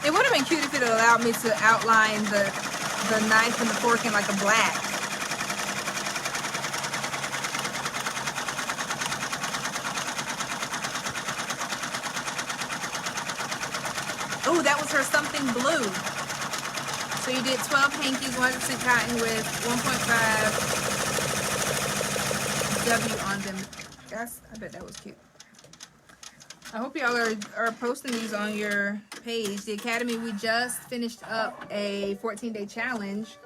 It would have been cute if it allowed me to outline the knife and the fork in like a black. Oh, that was her something blue. So you did 12 hankies, 100% cotton with 1.5 W on them. I bet that was cute. I hope y'all are posting these on your page. The Academy, we just finished up a 14-day challenge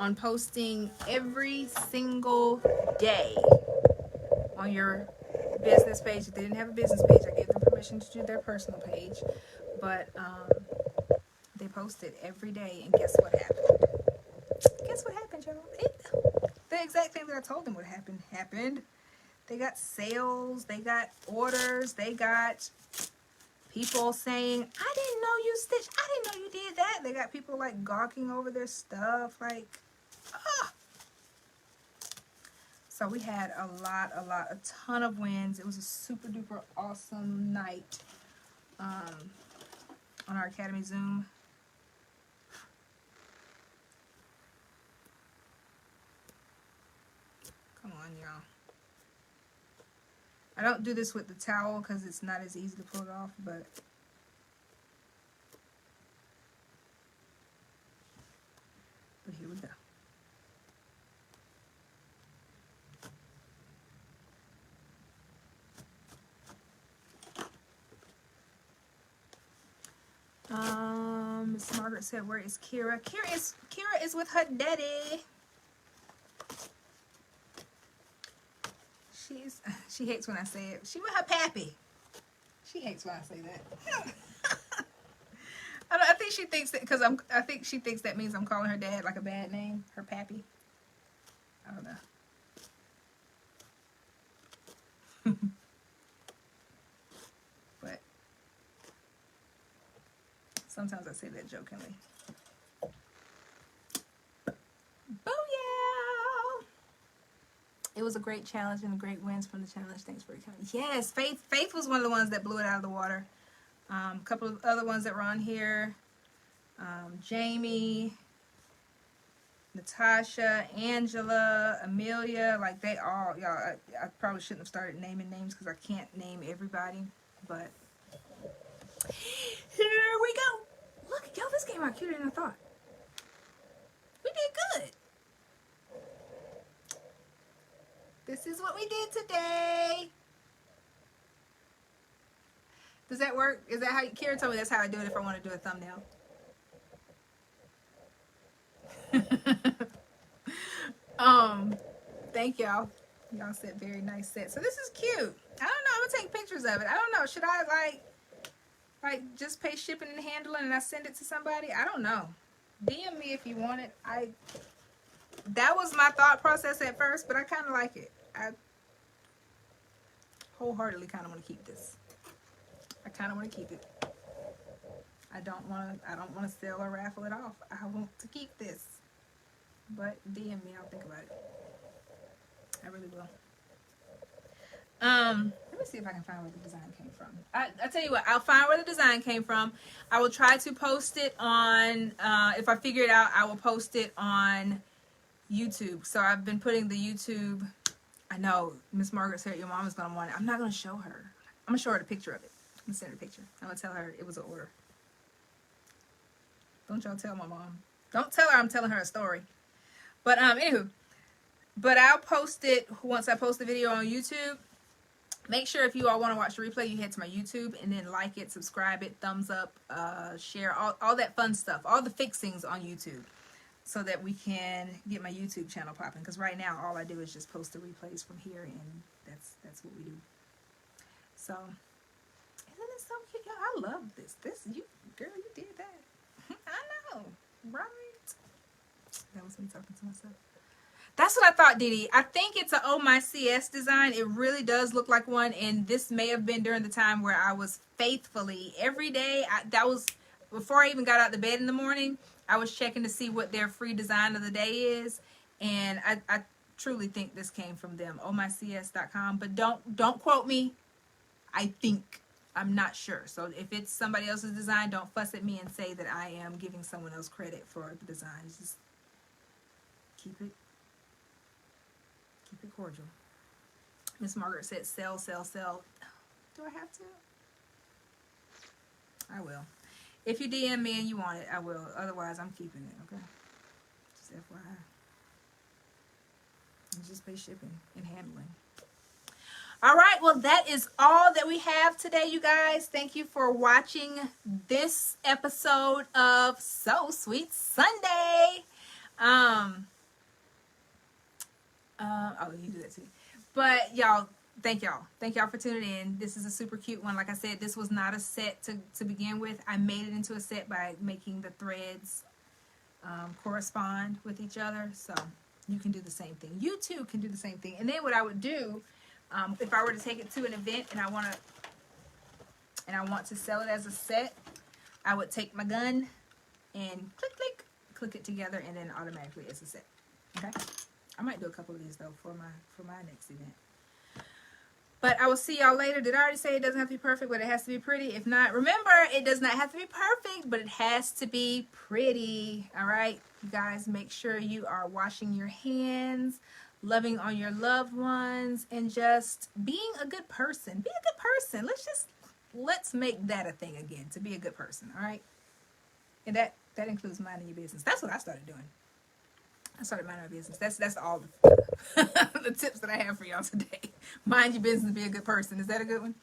on posting every single day on your business page. If they didn't have a business page, I gave them permission to do their personal page. But they posted every day, and guess what happened? Guess what happened, y'all? The exact thing that I told them would happen happened. They got sales, they got orders, they got people saying, I didn't know you stitched, I didn't know you did that. They got people like gawking over their stuff, like, ah. So we had a ton of wins. It was a super duper awesome night on our Academy Zoom. Come on, y'all. I don't do this with the towel because it's not as easy to pull it off, but here we go. Miss Margaret said, where is Kira? Kira is with her daddy. She hates when I say it. She with her pappy. She hates when I say that. I think she thinks that because I think she thinks that means I'm calling her dad like a bad name. Her pappy. I don't know. But sometimes I say that jokingly. Booyah! It was a great challenge and a great wins from the challenge. Thanks for coming. Yes, Faith was one of the ones that blew it out of the water. A couple of other ones that were on here. Jamie, Natasha, Angela, Amelia, like they all, y'all, I probably shouldn't have started naming names because I can't name everybody, but here we go. Look, y'all, this came out cuter than I thought. We did good. This is what we did today. Does that work? Is that how Kira told me that's how I do it if I want to do a thumbnail? Thank y'all. Y'all said very nice set. So this is cute. I don't know. I'm gonna take pictures of it. I don't know. Should I like just pay shipping and handling and I send it to somebody? I don't know. DM me if you want it. That was my thought process at first, but I kind of like it. I wholeheartedly kind of want to keep this. I kind of want to keep it. I don't want to sell or raffle it off. I want to keep this. But DM me, I'll think about it. I really will. Let me me see if I can find where the design came from. I tell you what, I'll find where the design came from. I will try to post it on, if I figure it out, I will post it on YouTube. So I've been putting the YouTube, I know, Miss Margaret said your mom is going to want it. I'm not going to show her. I'm going to show her the picture of it. I'm going to send her a picture. I'm going to tell her it was an order. Don't y'all tell my mom. Don't tell her I'm telling her a story. But, anywho. But I'll post it once I post the video on YouTube. Make sure if you all want to watch the replay, you head to my YouTube and then like it, subscribe it, thumbs up, share, all that fun stuff, all the fixings on YouTube, so that we can get my YouTube channel popping. Because right now, all I do is just post the replays from here, and that's what we do. So, isn't it so cute? Y'all, I love this. Girl, you did that. I know, right? That was me talking to myself. That's what I thought, Didi. I think it's a Oh My CS design. It really does look like one, and this may have been during the time where I was faithfully every day. That was before I even got out of bed in the morning. I was checking to see what their free design of the day is, and I truly think this came from them. ohmycs.com, but don't quote me. I think. I'm not sure. So if it's somebody else's design, don't fuss at me and say that I am giving someone else credit for the design. Just keep it cordial. Miss Margaret said sell, sell, sell. Do I have to? I will. If you DM me and you want it, I will. Otherwise, I'm keeping it, okay? Just FYI. And just pay shipping and handling. All right, well, that is all that we have today, you guys. Thank you for watching this episode of So Sweet Sunday. Oh, you do that too. But y'all, thank y'all. Thank y'all for tuning in. This is a super cute one. Like I said, this was not a set to begin with. I made it into a set by making the threads correspond with each other. So you can do the same thing. You too can do the same thing. And then what I would do, if I were to take it to an event and I want to sell it as a set, I would take my gun and click it together, and then automatically it's a set. Okay. I might do a couple of these though for my next event. But I will see y'all later. Did I already say it doesn't have to be perfect, but it has to be pretty? If not, remember, it does not have to be perfect, but it has to be pretty. All right, you guys, make sure you are washing your hands, loving on your loved ones, and just being a good person. Be a good person. Let's make that a thing again, to be a good person. All right, and that includes minding your business. That's what I started doing. I started minding my business. That's all the tips that I have for y'all today. Mind your business, be a good person. Is that a good one?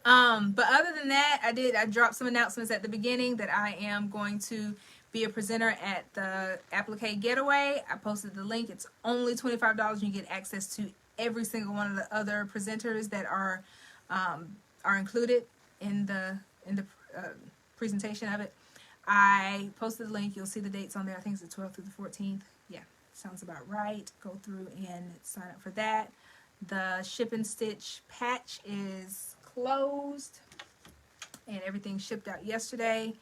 But other than that, I dropped some announcements at the beginning that I am going to be a presenter at the Applique Getaway. I posted the link. It's only $25. You get access to every single one of the other presenters that are included in the presentation of it. I posted the link. You'll see the dates on there. I think it's the 12th through the 14th. Yeah, sounds about right. Go through and sign up for that. The Ship and Stitch patch is closed, and everything shipped out yesterday.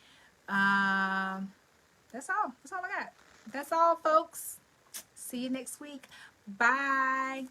That's all. That's all I got. That's all, folks. See you next week. Bye.